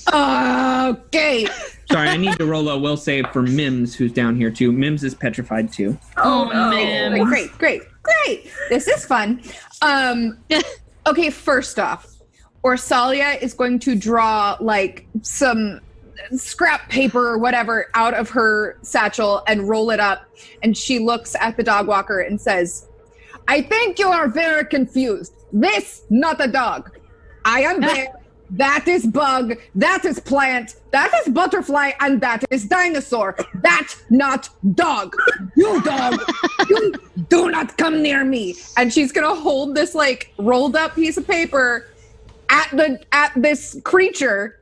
Okay. Sorry, I need to roll a will save for Mims, who's down here too. Mims is petrified too. Oh, man. Great. This is fun. Okay, first off, Orsalia is going to draw like some scrap paper or whatever out of her satchel and roll it up. And she looks at the dog walker and says, I think you are very confused. This, not a dog. I am bear. That is bug. That is plant. That is butterfly. And that is dinosaur. That not dog. You dog. You do not come near me. And she's going to hold this like rolled up piece of paper at this creature.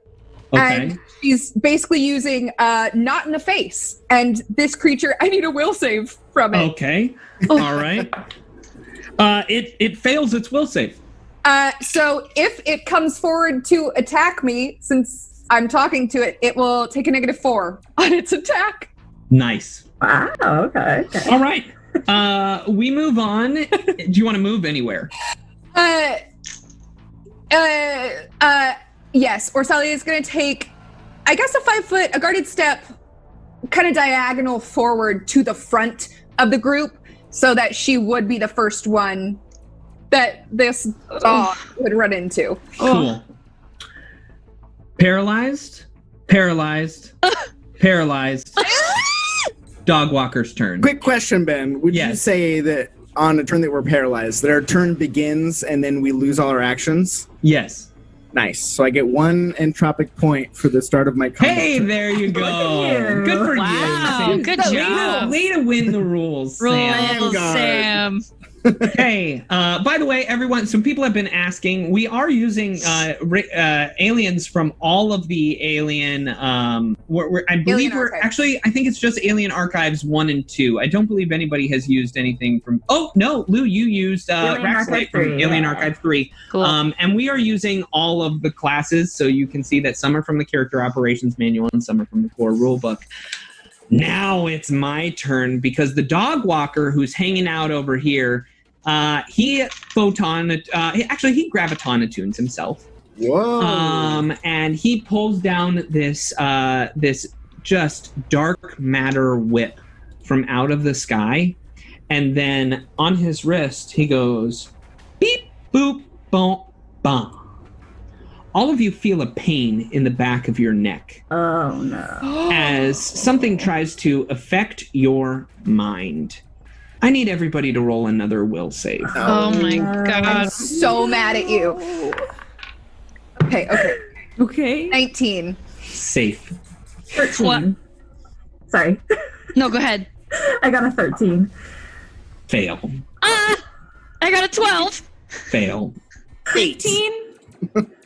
Okay. And she's basically using not in the face. And this creature, I need a will save from it. Okay. All right. It fails its will save. So if it comes forward to attack me, since I'm talking to it, it will take a -4 on its attack. Nice. Wow. Okay. All right. We move on. Do you want to move anywhere? Yes. Orsalia is going to take, I guess, a 5-foot, a guarded step, kind of diagonal forward to the front of the group, so that she would be the first one that this dog would run into. Cool. Paralyzed. Dog walker's turn. Quick question, Ben. Would you say that on a turn that we're paralyzed, that our turn begins and then we lose all our actions? Yes. Nice. So I get 1 entropic point for the start of my combat. Hey, there you go. You. Good for Wow, you. good job. Way to win the rules, Sam. Rules, Sam. Hey, by the way, everyone, some people have been asking, we are using aliens from all of the alien, I think it's just Alien Archives 1 and 2. I don't believe anybody has used anything from, oh, no, Lou, you used Raxlite from Alien Archive 3. Cool. And we are using all of the classes, so you can see that some are from the Character Operations Manual and some are from the core rulebook. Now it's my turn, because the dog walker who's hanging out over here, he graviton attunes himself. Whoa. And he pulls down this just dark matter whip from out of the sky, and then on his wrist he goes beep boop boom bum. All of you feel a pain in the back of your neck. Oh, no. As something tries to affect your mind. I need everybody to roll another will save. Oh my god. I'm so mad at you. Okay. 19. Safe. 13. What? Sorry. No, go ahead. I got a 13. Fail. I got a 12. Fail. 18.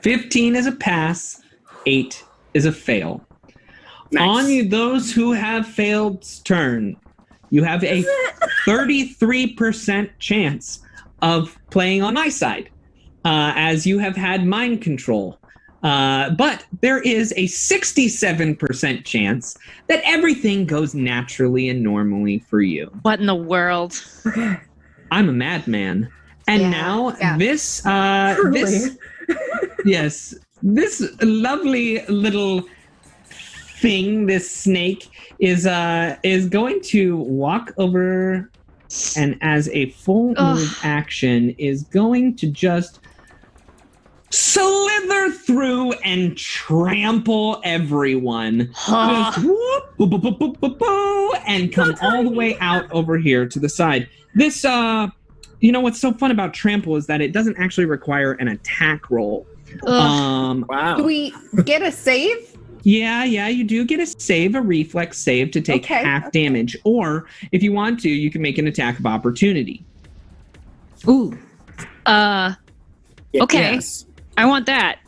15 is a pass. 8 is a fail. Nice. On those who have failed's turn, you have a 33% chance of playing on my side, as you have had mind control. But there is a 67% chance that everything goes naturally and normally for you. What in the world? I'm a madman. And now this this lovely little thing, this snake, is going to walk over, and as a full move action is going to just slither through and trample everyone. Just whoop, boop, boop, boop, boop, boop, boop, and come all the way out over here to the side. This what's so fun about trample is that it doesn't actually require an attack roll. Wow. Do we get a save? Yeah, you do get a save, a reflex save to take half damage. Or if you want to, you can make an attack of opportunity. Ooh. Okay. Yes. I want that.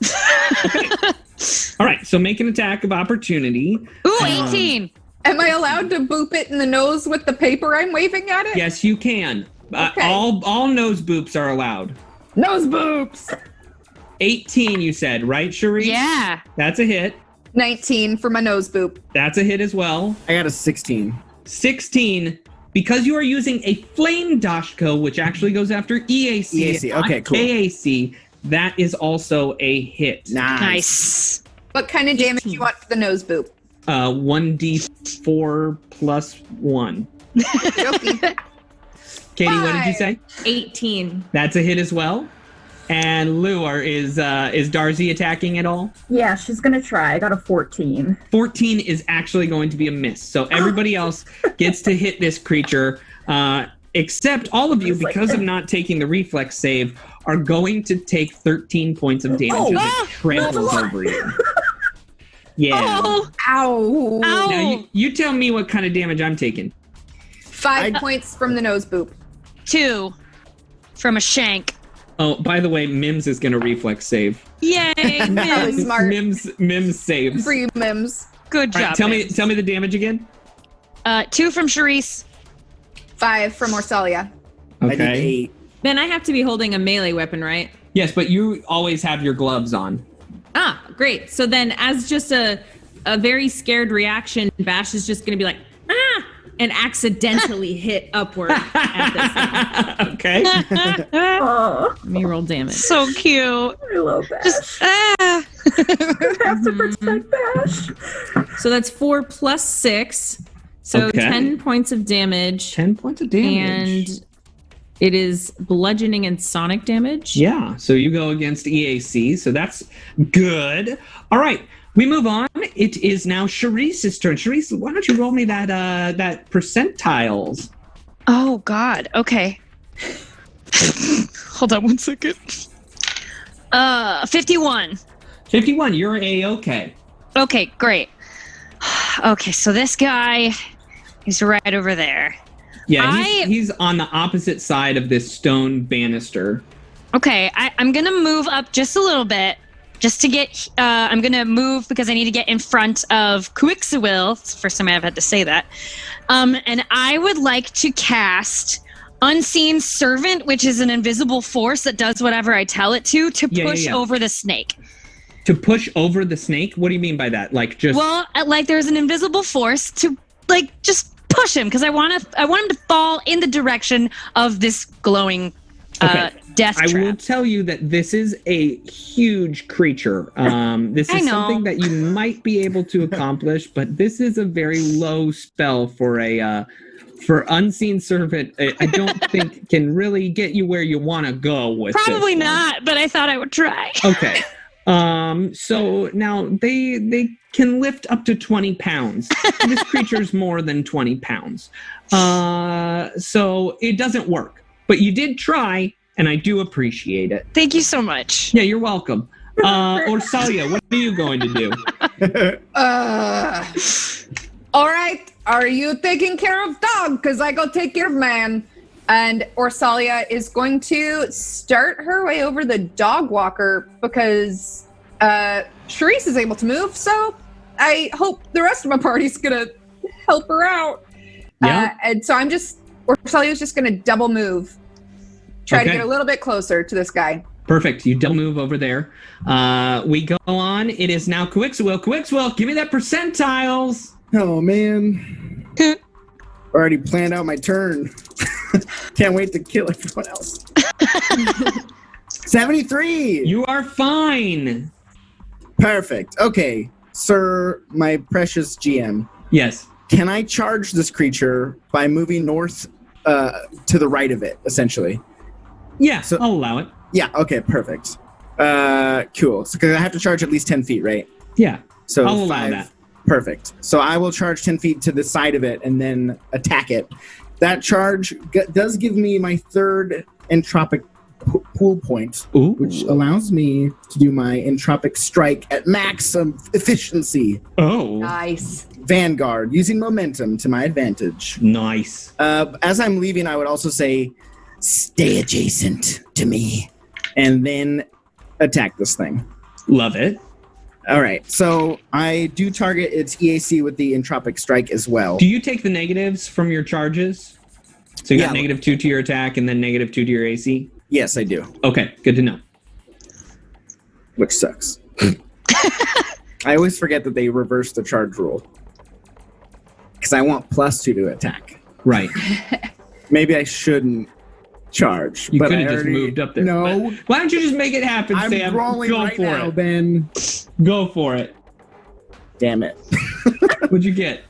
All right, so make an attack of opportunity. Ooh, 18. Am I allowed to boop it in the nose with the paper I'm waving at it? Yes, you can. All nose boops are allowed. Nose boops! 18, you said, right, Charisse? Yeah. That's a hit. 19 for my nose boop. That's a hit as well. I got a 16. 16. Because you are using a flame dashko, which actually goes after EAC. Okay, cool. KAC. That is also a hit. Nice. What kind of damage do you want for the nose boop? 1d4 plus 1. Jokey. Katie, what did you say? 18. That's a hit as well. And Lu, is Darzie attacking at all? Yeah, she's gonna try. I got a 14. 14 is actually going to be a miss. So everybody else gets to hit this creature, except all of you, because of not taking the reflex save, are going to take 13 points of damage as it tramples over you. Yeah. Oh, Ow. Now you tell me what kind of damage I'm taking. 5 points from the nose boop. 2 from a shank. Oh, by the way, Mims is going to reflex save. Yay, That was smart. Mims saves. For you, Mims. Good All job. right, tell me the damage again. 2 from Charisse. 5 from Orsalia. I did Okay. 8. Ben, I have to be holding a melee weapon, right? Yes, but you always have your gloves on. Ah, great. So then as just a very scared reaction, Bash is just going to be like, ah, and accidentally hit upward at this thing. Okay. Oh, Let me roll damage. So cute. I love Bash. Just, I have to protect Bash. So that's 4 plus 6. So Okay. 10 points of damage. 10 points of damage. And it is bludgeoning and sonic damage. Yeah, so you go against EAC, so that's good. All right, we move on. It is now Charisse's turn. Charisse, why don't you roll me that percentiles? oh, God. Okay. Hold on 1 second. 51. 51, you're A-okay. Okay, great. Okay, so this guy is right over there. Yeah, he's on the opposite side of this stone banister. Okay, I'm going to move up just a little bit. Just to get, I'm going to move because I need to get in front of Quickswill. It's the first time I've had to say that. And I would like to cast Unseen Servant, which is an invisible force that does whatever I tell it to push over the snake. To push over the snake? What do you mean by that? Like just... Well, like there's an invisible force to like just push him because I want him to fall in the direction of this glowing death I trap. will tell you that this is a huge creature. This is something that you might be able to accomplish, but this is a very low spell for Unseen Servant. I don't think can really get you where you want to go with Probably this not, but I thought I would try. Okay. So now they can lift up to 20 pounds. This creature's more than 20 pounds. So it doesn't work. But you did try, and I do appreciate it. Thank you so much. Yeah, you're welcome. Orsalia, what are you going to do? All right. Are you taking care of dog? Because I go take care of man. And Orsalia is going to start her way over the dog walker because Charisse is able to move. So I hope the rest of my party's going to help her out. Yeah. And so Orsalia's just going to double move. Try to get a little bit closer to this guy. Perfect. You double move over there. We go on. It is now Quickswill. Quickswill, give me that percentiles. Oh, man. Already planned out my turn. Can't wait to kill everyone else. 73. You are fine. Perfect. Okay, sir, my precious GM. Yes. Can I charge this creature by moving north to the right of it, essentially? Yeah, so I'll allow it. Yeah, okay, perfect. Cool. So, because I have to charge at least 10 feet, right? Yeah, So I'll allow that. Perfect. So I will charge 10 feet to the side of it and then attack it. That charge does give me my third entropic pool point, which allows me to do my entropic strike at maximum efficiency. Oh. Nice. Vanguard, using momentum to my advantage. Nice. As I'm leaving, I would also say, stay adjacent to me. And then attack this thing. Love it. All right, so I do target its EAC with the entropic strike as well. Do you take the negatives from your charges? So you got -2 to your attack and then -2 to your AC? Yes, I do. Okay, good to know. Which sucks. I always forget that they reverse the charge rule. Because I want +2 to attack. Right. Maybe I shouldn't charge. You but could I have just already- moved up there. No. But why don't you just make it happen, I'm Sam? rolling Go right for now, it. Ben. Go for it. Damn it. What'd you get?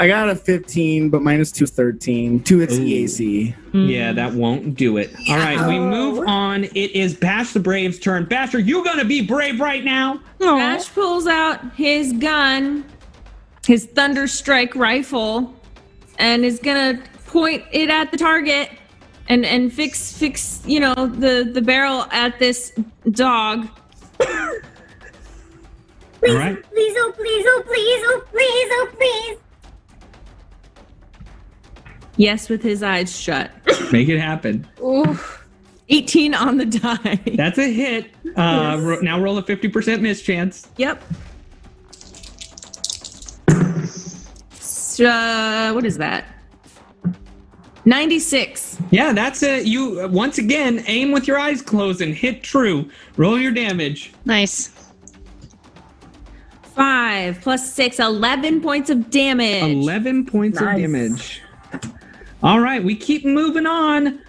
I got a 15, but -2 is 13. 2 hits the AC. Yeah, that won't do it. All right, we move on. It is Bash the Brave's turn. Bash, are you going to be brave right now? Bash pulls out his gun, his Thunder Strike rifle, and is gonna point it at the target and fix the barrel at this dog. Please, All right. please, oh please, oh please, oh please, oh please. Yes, with his eyes shut. Make it happen. Oof. 18 on the die. That's a hit. Now roll a 50% miss chance. Yep. What is that? 96. Yeah, that's it. You, once again, aim with your eyes closed and hit true. Roll your damage. Nice. 5 plus 6, 11 points of damage. 11 points of Nice. damage. All right, we keep moving on.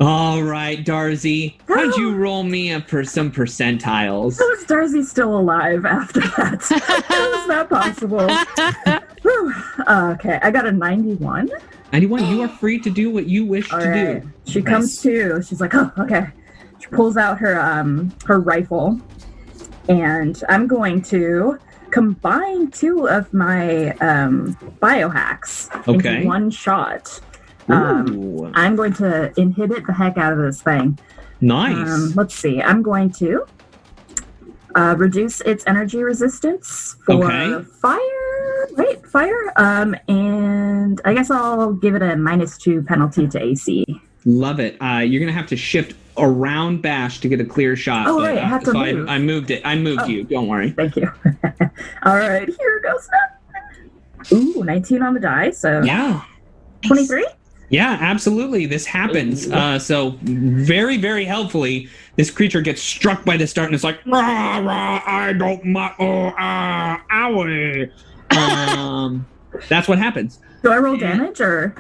All right, Darzie, how'd you roll me up for some percentiles? How is Darzie still alive after that? How is that possible? Whew. Okay, I got a 91. 91, you are free to do what you wish All to right. do. She comes to. She's like, oh, okay. She pulls out her her rifle, and I'm going to combine 2 of my biohacks Okay. into one shot. Ooh, I'm going to inhibit the heck out of this thing. nice. Let's see. I'm going to reduce its energy resistance for Okay. fire. Wait, fire. And I guess I'll give it a -2 penalty to AC. Love it. You're going to have to shift around Bash to get a clear shot. Oh, right, I have to so move. I moved it. I moved you. Don't worry. Thank you. All right, here goes. Ooh, 19 on the die. So Yeah. 23. Yeah, absolutely. This happens. So very, very helpfully, this creature gets struck by the start and it's like, rah, rah, I don't, owie. That's what happens. Do I roll damage or?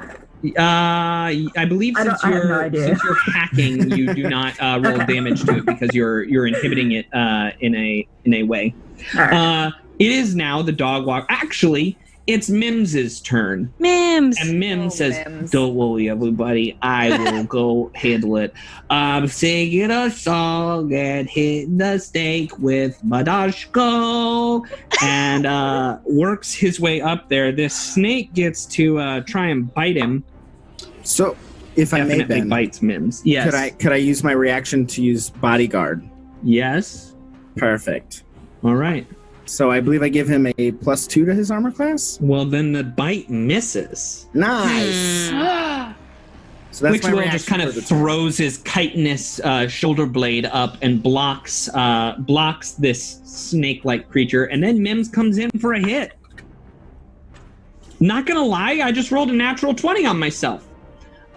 I believe I have no idea. since you're hacking, you do not roll Okay. damage to it because you're inhibiting it in a way. All right. It is now the dog walk. Actually, it's Mims's turn. Mims. And Mims Oh, says, Mims. don't worry, everybody. I will go handle it. I'm singing a song and hitting the snake with my dashko. And works his way up there. This snake gets to try and bite him. So, if I may, Definitely Ben, bites Mims. Yes. could I use my reaction to use bodyguard? Yes. Perfect. All right. So I believe I give him a +2 to his armor class. Well, then the bite misses. Nice. So that's my Quickswill reaction just kind for of the turn. throws his chitinous shoulder blade up and blocks this snake-like creature, and then Mims comes in for a hit. Not gonna lie, I just rolled a natural 20 on myself.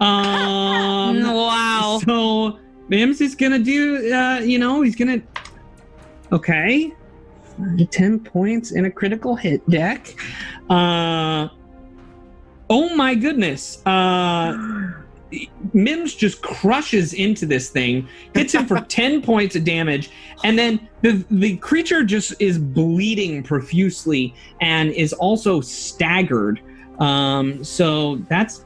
Wow. So Mims is gonna do, he's gonna. Okay. 10 points in a critical hit deck. Oh my goodness. Mims just crushes into this thing, hits him for 10 points of damage, and then the creature just is bleeding profusely and is also staggered. So that's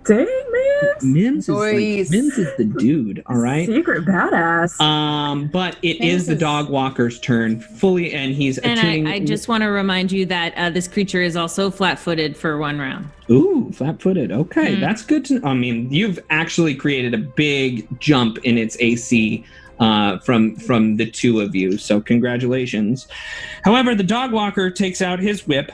Dang, Mims. Mims Nice. Mims is the dude, all right? Secret badass. But it is the dog walker's turn fully, and he's And attuning. I just want to remind you that this creature is also flat-footed for 1 round. Ooh, flat-footed. Okay, that's good to. I mean, you've actually created a big jump in its AC from the 2 of you. So congratulations. However, the dog walker takes out his whip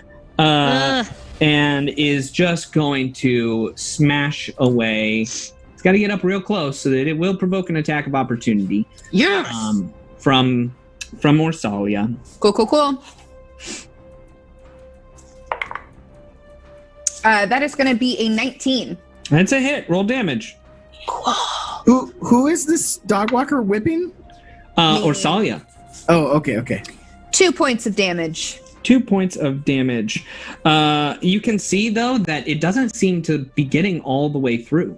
and is just going to smash away. It's got to get up real close so that it will provoke an attack of opportunity. Yes. From Orsalia. Cool. That is going to be a 19. That's a hit. Roll damage. Who is this dog walker whipping? Orsalia. Oh, okay. 2 2 points of damage. 2 points of damage. You can see, though, that it doesn't seem to be getting all the way through.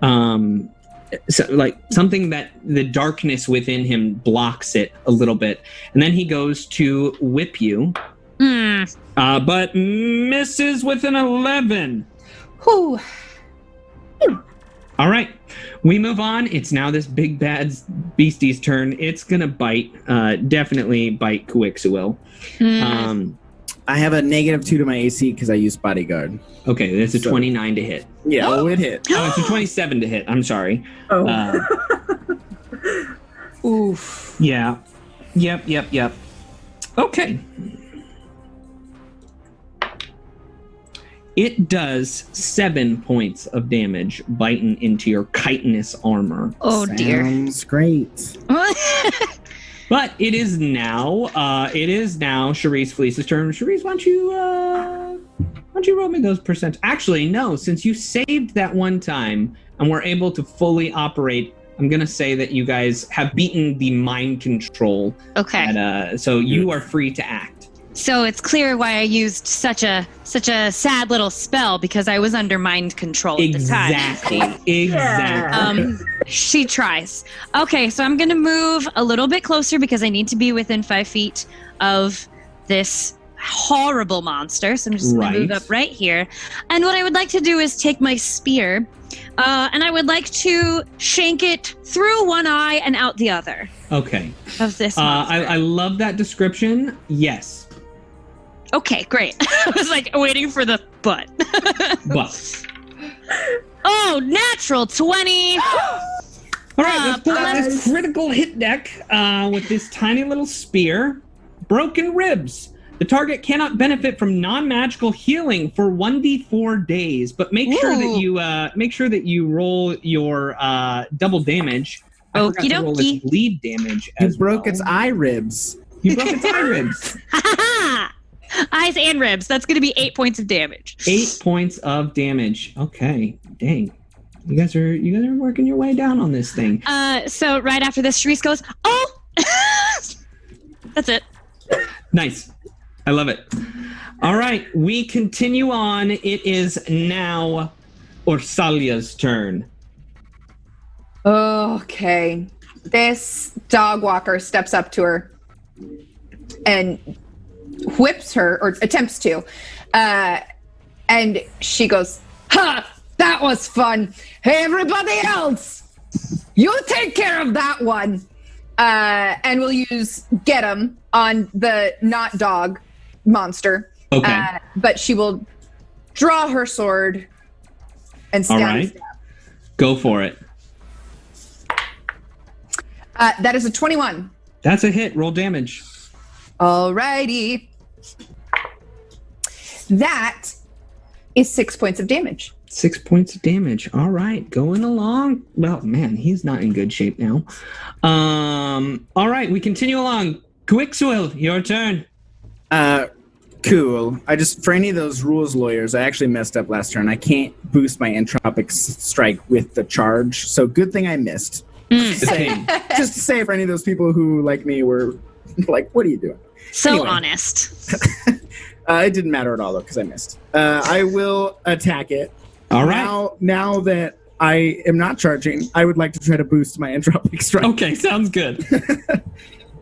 So, like, something that the darkness within him blocks it a little bit. And then he goes to whip you. But misses with an 11. Whew. All right. We move on. It's now this big bad beastie's turn. It's going to bite. Definitely bite Quickswill. I have a -2 to my AC because I used bodyguard. Okay, that's a 29 to hit. Yeah, it hit. Oh, it's a 27 to hit. I'm sorry. Oh. Oof. Yeah. Yep. Okay. It does 7 points of damage biting into your chitinous armor. Oh, dear. Sounds great. But it is now Charisse Fleece's turn. Charisse, why don't you roll me those percent? Actually, no, since you saved that one time and were able to fully operate, I'm going to say that you guys have beaten the mind control. Okay. So you are free to act. So it's clear why I used such a sad little spell, because I was under mind control at the time. Exactly. She tries. Okay, so I'm going to move a little bit closer because I need to be within 5 feet of this horrible monster. So I'm just going to move up right here. And what I would like to do is take my spear, and I would like to shank it through one eye and out the other. Okay. Of this monster. I love that description. Yes. Okay, great. I was like waiting for the but. But. Oh, natural 20. All right, let's pull out this critical hit deck with this tiny little spear. Broken ribs. The target cannot benefit from non-magical healing for 1d4 days, but make sure that you roll your double damage. I forgot to roll its bleed damage as You broke its eye ribs. You broke its eye ribs. Eyes and ribs. That's going to be 8 points of damage. 8 points of damage. Okay, dang. You guys are working your way down on this thing. So right after this, Charisse goes, "Oh!" That's it. Nice. I love it. All right, we continue on. It is now Orsalia's turn. Okay. This dog walker steps up to her and whips her, or attempts to. And she goes, "Ha! That was fun. Hey, everybody else, you take care of that one." And we'll use get 'em on the not dog monster. Okay. But she will draw her sword and stab. All right. Go for it. That is a 21. That's a hit. Roll damage. Alrighty. That is 6 points of damage. 6 points of damage. All right, going along. Well, man, he's not in good shape now. All right, we continue along. Quickswill, your turn. Cool. For any of those rules lawyers, I actually messed up last turn. I can't boost my entropic strike with the charge, so good thing I missed. Just to say for any of those people who, like me, were like, what are you doing? So anyway. Honest. It didn't matter at all, though, because I missed. I will attack it. All right. Now that I am not charging, I would like to try to boost my entropic strike. Okay, sounds good.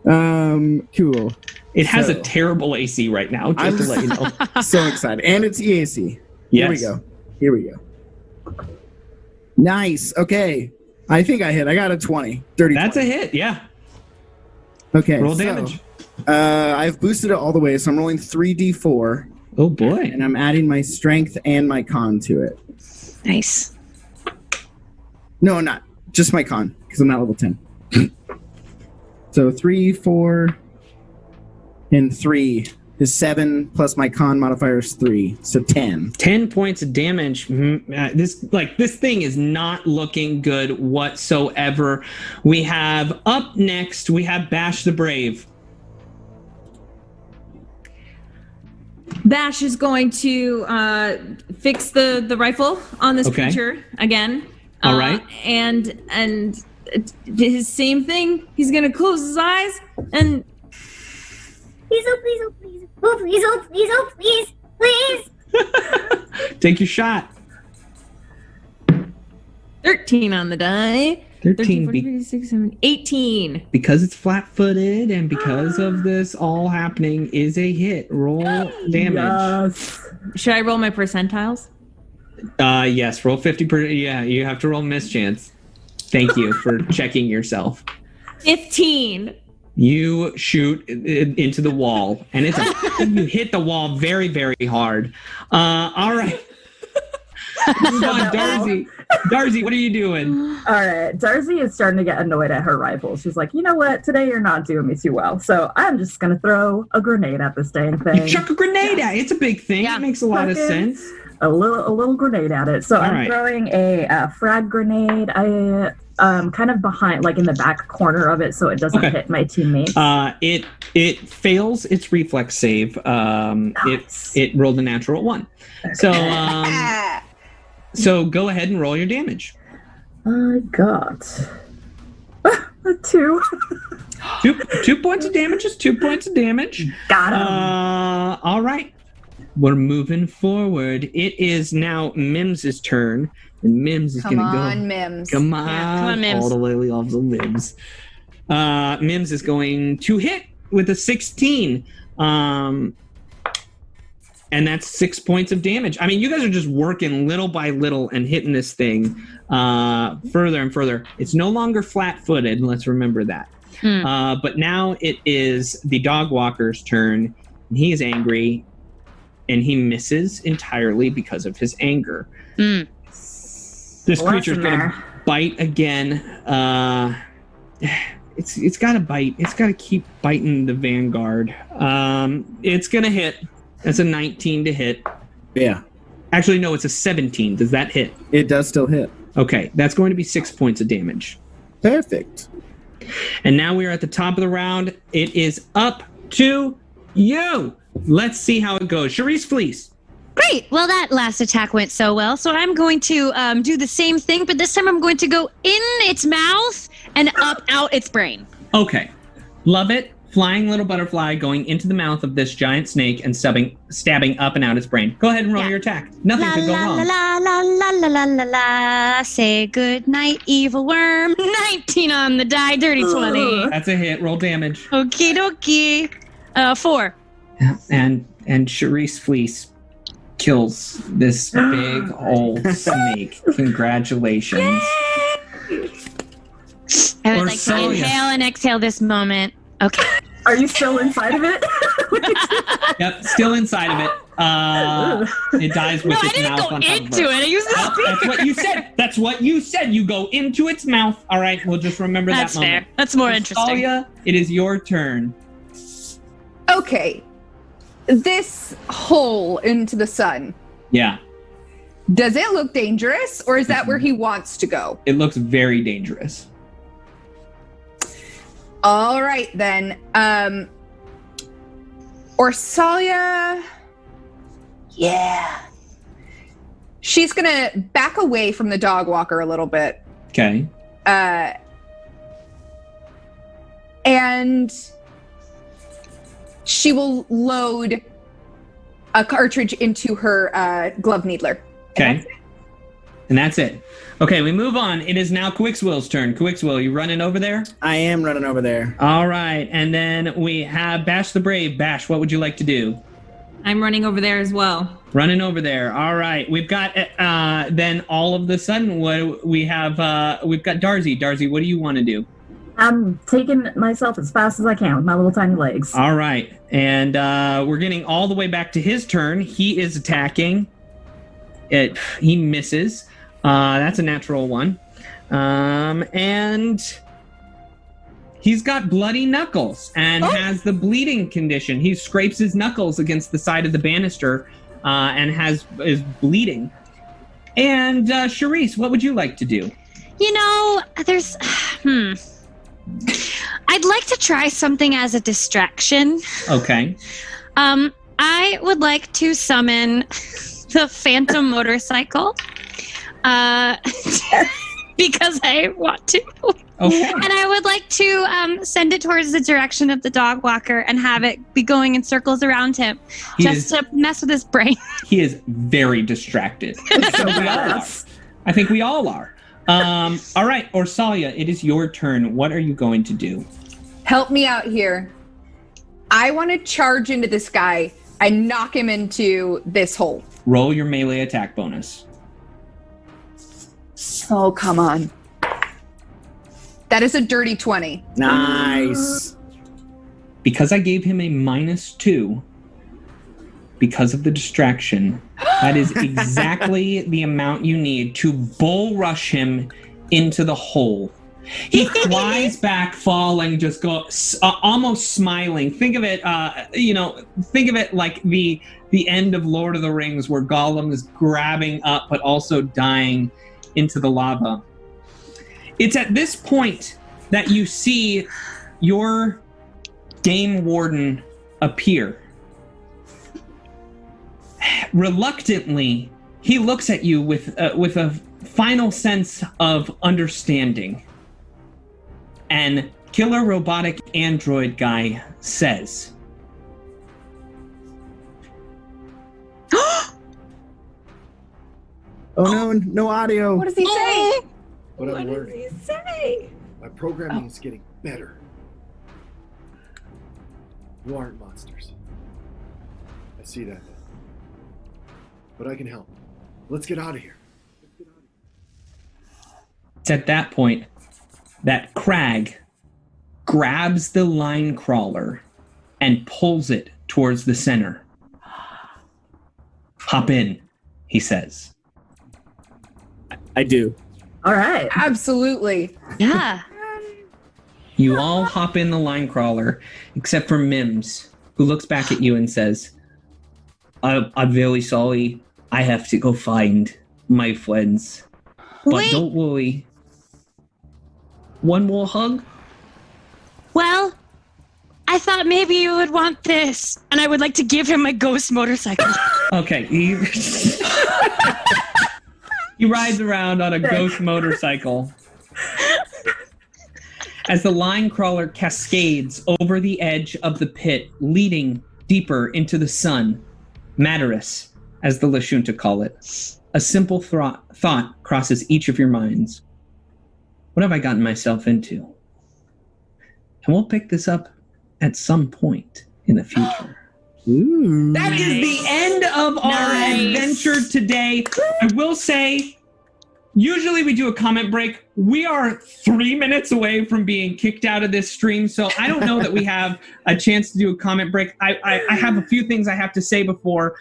Cool. It has a terrible AC right now, just to let you know. So excited. And it's EAC. Yes. Here we go. Nice. Okay. I think I hit. I got a 20. 30. That's 20. a hit, yeah. Okay. Roll damage. I've boosted it all the way, so I'm rolling 3d4. Oh, boy. And I'm adding my strength and my con to it. Nice. No, I'm not. Just my con, because I'm not level 10. So 3, 4, and 3 is 7, plus my con modifier is 3, so 10. 10 points of damage. This thing is not looking good whatsoever. We have up next, we have Bash the Brave. Bash is going to fix the rifle on this creature again. All right. And his same thing. He's going to close his eyes and Please, oh, please, oh, please. Oh, please, oh, please, oh, please. Please. Take your shot. 13 on the die. 13 14, 56, 7, 18. because it's flat-footed and because of this all happening is a hit. Roll damage. Yes. Should I roll my percentiles? Yes, roll 50%. Yeah, you have to roll mischance. Thank you for checking yourself. 15. You shoot into the wall, and you hit the wall very, very hard. All right. Move on, Darzie. Darzie, what are you doing? All right. Darzie is starting to get annoyed at her rivals. She's like, you know what? Today you're not doing me too well. So I'm just going to throw a grenade at this dang thing. You chuck a grenade at it. It's a big thing. Yeah. It makes a lot of sense. A little grenade at it. So I'm throwing a frag grenade. I kind of behind, like in the back corner of it, so it doesn't hit my teammates. It fails its reflex save. Nice. It rolled a natural 1. So go ahead and roll your damage. I got a 2. 2 points of damage is 2 points of damage. Got him. All right. We're moving forward. It is now Mims' turn. And Mims is going to go. Come on, Mims. Come on. Yeah, come on, Mims. All the way off the Mims. Mims is going to hit with a 16. And that's 6 points of damage. I mean, you guys are just working little by little and hitting this thing further and further. It's no longer flat-footed. Let's remember that. But now it is the dog walker's turn. And he is angry, and he misses entirely because of his anger. This creature's going to bite again. It's got to bite. It's got to keep biting the Vanguard. It's going to hit. That's a 19 to hit. Yeah. Actually, no, it's a 17. Does that hit? It does still hit. Okay, that's going to be 6 points of damage. Perfect. And now we are at the top of the round. It is up to you. Let's see how it goes. Charisse, Fleece. Great. Well, that last attack went so well. So I'm going to do the same thing, but this time I'm going to go in its mouth and up out its brain. Okay. Love it. Flying little butterfly going into the mouth of this giant snake and stabbing up and out its brain. Go ahead and roll your attack. Nothing could go wrong. La la la la la la la. Say good night, evil worm. 19 on the die. Dirty 20. That's a hit. Roll damage. Okie dokie. 4. And Charisse Fleece kills this big old snake. Congratulations. I would like to inhale and exhale this moment. Okay. Are you still inside of it? Yep, still inside of it. It dies with its mouth on top of it. I didn't go into it. I used the speaker. That's what you said. That's what you said. You go into its mouth. All right, we'll just remember That's that moment. fair. That's more interesting. Orsalia, it is your turn. Okay. This hole into the sun, Yeah, does it look dangerous, or is that where he wants to go? it looks very dangerous. All right, then. Orsalia. Yeah. She's going to back away from the dog walker a little bit. Okay. And she will load a cartridge into her glove needler. Okay. And that's it. Okay, we move on. It is now Quickswill's turn. Quickswill, you running over there? I am running over there. All right. And then we have Bash the Brave. Bash, what would you like to do? I'm running over there as well. Running over there. All right. We've got then all of the sudden what we have we've got Darzie. Darzie, what do you want to do? I'm taking myself as fast as I can with my little tiny legs. All right. And we're getting all the way back to his turn. He is attacking. He misses. That's a natural 1. And he's got bloody knuckles and has the bleeding condition. He scrapes his knuckles against the side of the banister and is bleeding. And Charisse, what would you like to do? You know, there's... I'd like to try something as a distraction. Okay. I would like to summon the Phantom Motorcycle. because I want to. Okay. And I would like to send it towards the direction of the dog walker and have it be going in circles around him to mess with his brain. He is very distracted. So I think we all are. All right, Orsalia, it is your turn. What are you going to do? Help me out here. I want to charge into this guy and knock him into this hole. Roll your melee attack bonus. Oh, come on. That is a dirty 20. Nice. Because I gave him a -2 because of the distraction, that is exactly the amount you need to bull rush him into the hole. He flies back, falling, just almost smiling. Think of it, think of it like the end of Lord of the Rings, where Gollum is grabbing up but also dying into the lava. It's at this point that you see your Game Warden appear. Reluctantly, he looks at you with a final sense of understanding. And Killer Robotic Android Guy says, "Oh no, no audio." What does he say? But I'm learning. What does he say? My programming is getting better. You aren't monsters. I see that now. But I can help. Let's get out of here. it's at that point that Crag grabs the line crawler and pulls it towards the center. Hop in, he says. I do. All right. Absolutely. Yeah. You all hop in the line crawler, except for Mims, who looks back at you and says, I'm very sorry. I have to go find my friends. But Wait. don't worry. One more hug? Well, I thought maybe you would want this, and I would like to give him my ghost motorcycle. Okay. He rides around on a ghost motorcycle as the line crawler cascades over the edge of the pit, leading deeper into the sun. Matterus, as the Lashunta call it. A simple thought crosses each of your minds. What have I gotten myself into? And we'll pick this up at some point in the future. Ooh. That is the end of our adventure today. I will say, usually we do a comment break. We are 3 minutes away from being kicked out of this stream, so I don't know that we have a chance to do a comment break. I have a few things I have to say before.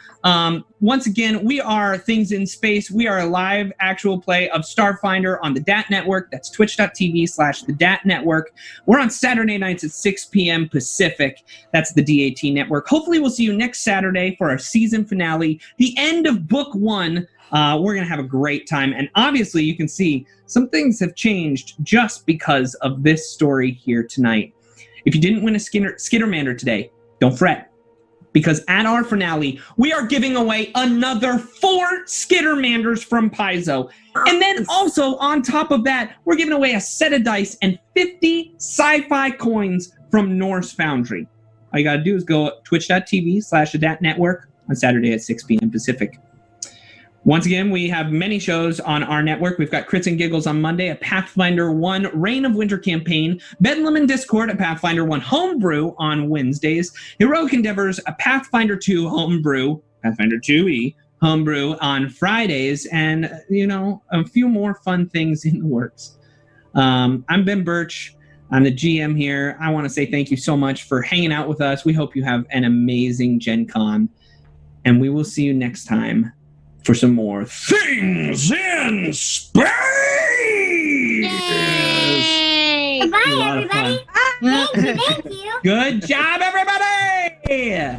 Once again, we are Things in Space. We are a live actual play of Starfinder on the DAT Network. That's twitch.tv/the DAT Network. We're on Saturday nights at 6 p.m. Pacific. That's the DAT Network. Hopefully we'll see you next Saturday for our season finale, the end of Book 1. We're going to have a great time. And obviously, you can see some things have changed just because of this story here tonight. If you didn't win a Skittermander today, don't fret. Because at our finale, we are giving away another 4 Skittermanders from Paizo. And then also, on top of that, we're giving away a set of dice and 50 sci-fi coins from Norse Foundry. All you got to do is go twitch.tv/the DAT Network on Saturday at 6 p.m. Pacific. Once again, we have many shows on our network. We've got Crits and Giggles on Monday, a Pathfinder 1 Reign of Winter campaign, Bedlam and Discord, a Pathfinder 1 Homebrew on Wednesdays, Heroic Endeavors, a Pathfinder 2 Homebrew, Pathfinder 2e Homebrew on Fridays, and, a few more fun things in the works. I'm Ben Burch. I'm the GM here. I want to say thank you so much for hanging out with us. We hope you have an amazing Gen Con, and we will see you next time for some more Things in Space! Yay! Goodbye, everybody. Thank you. Good job, everybody!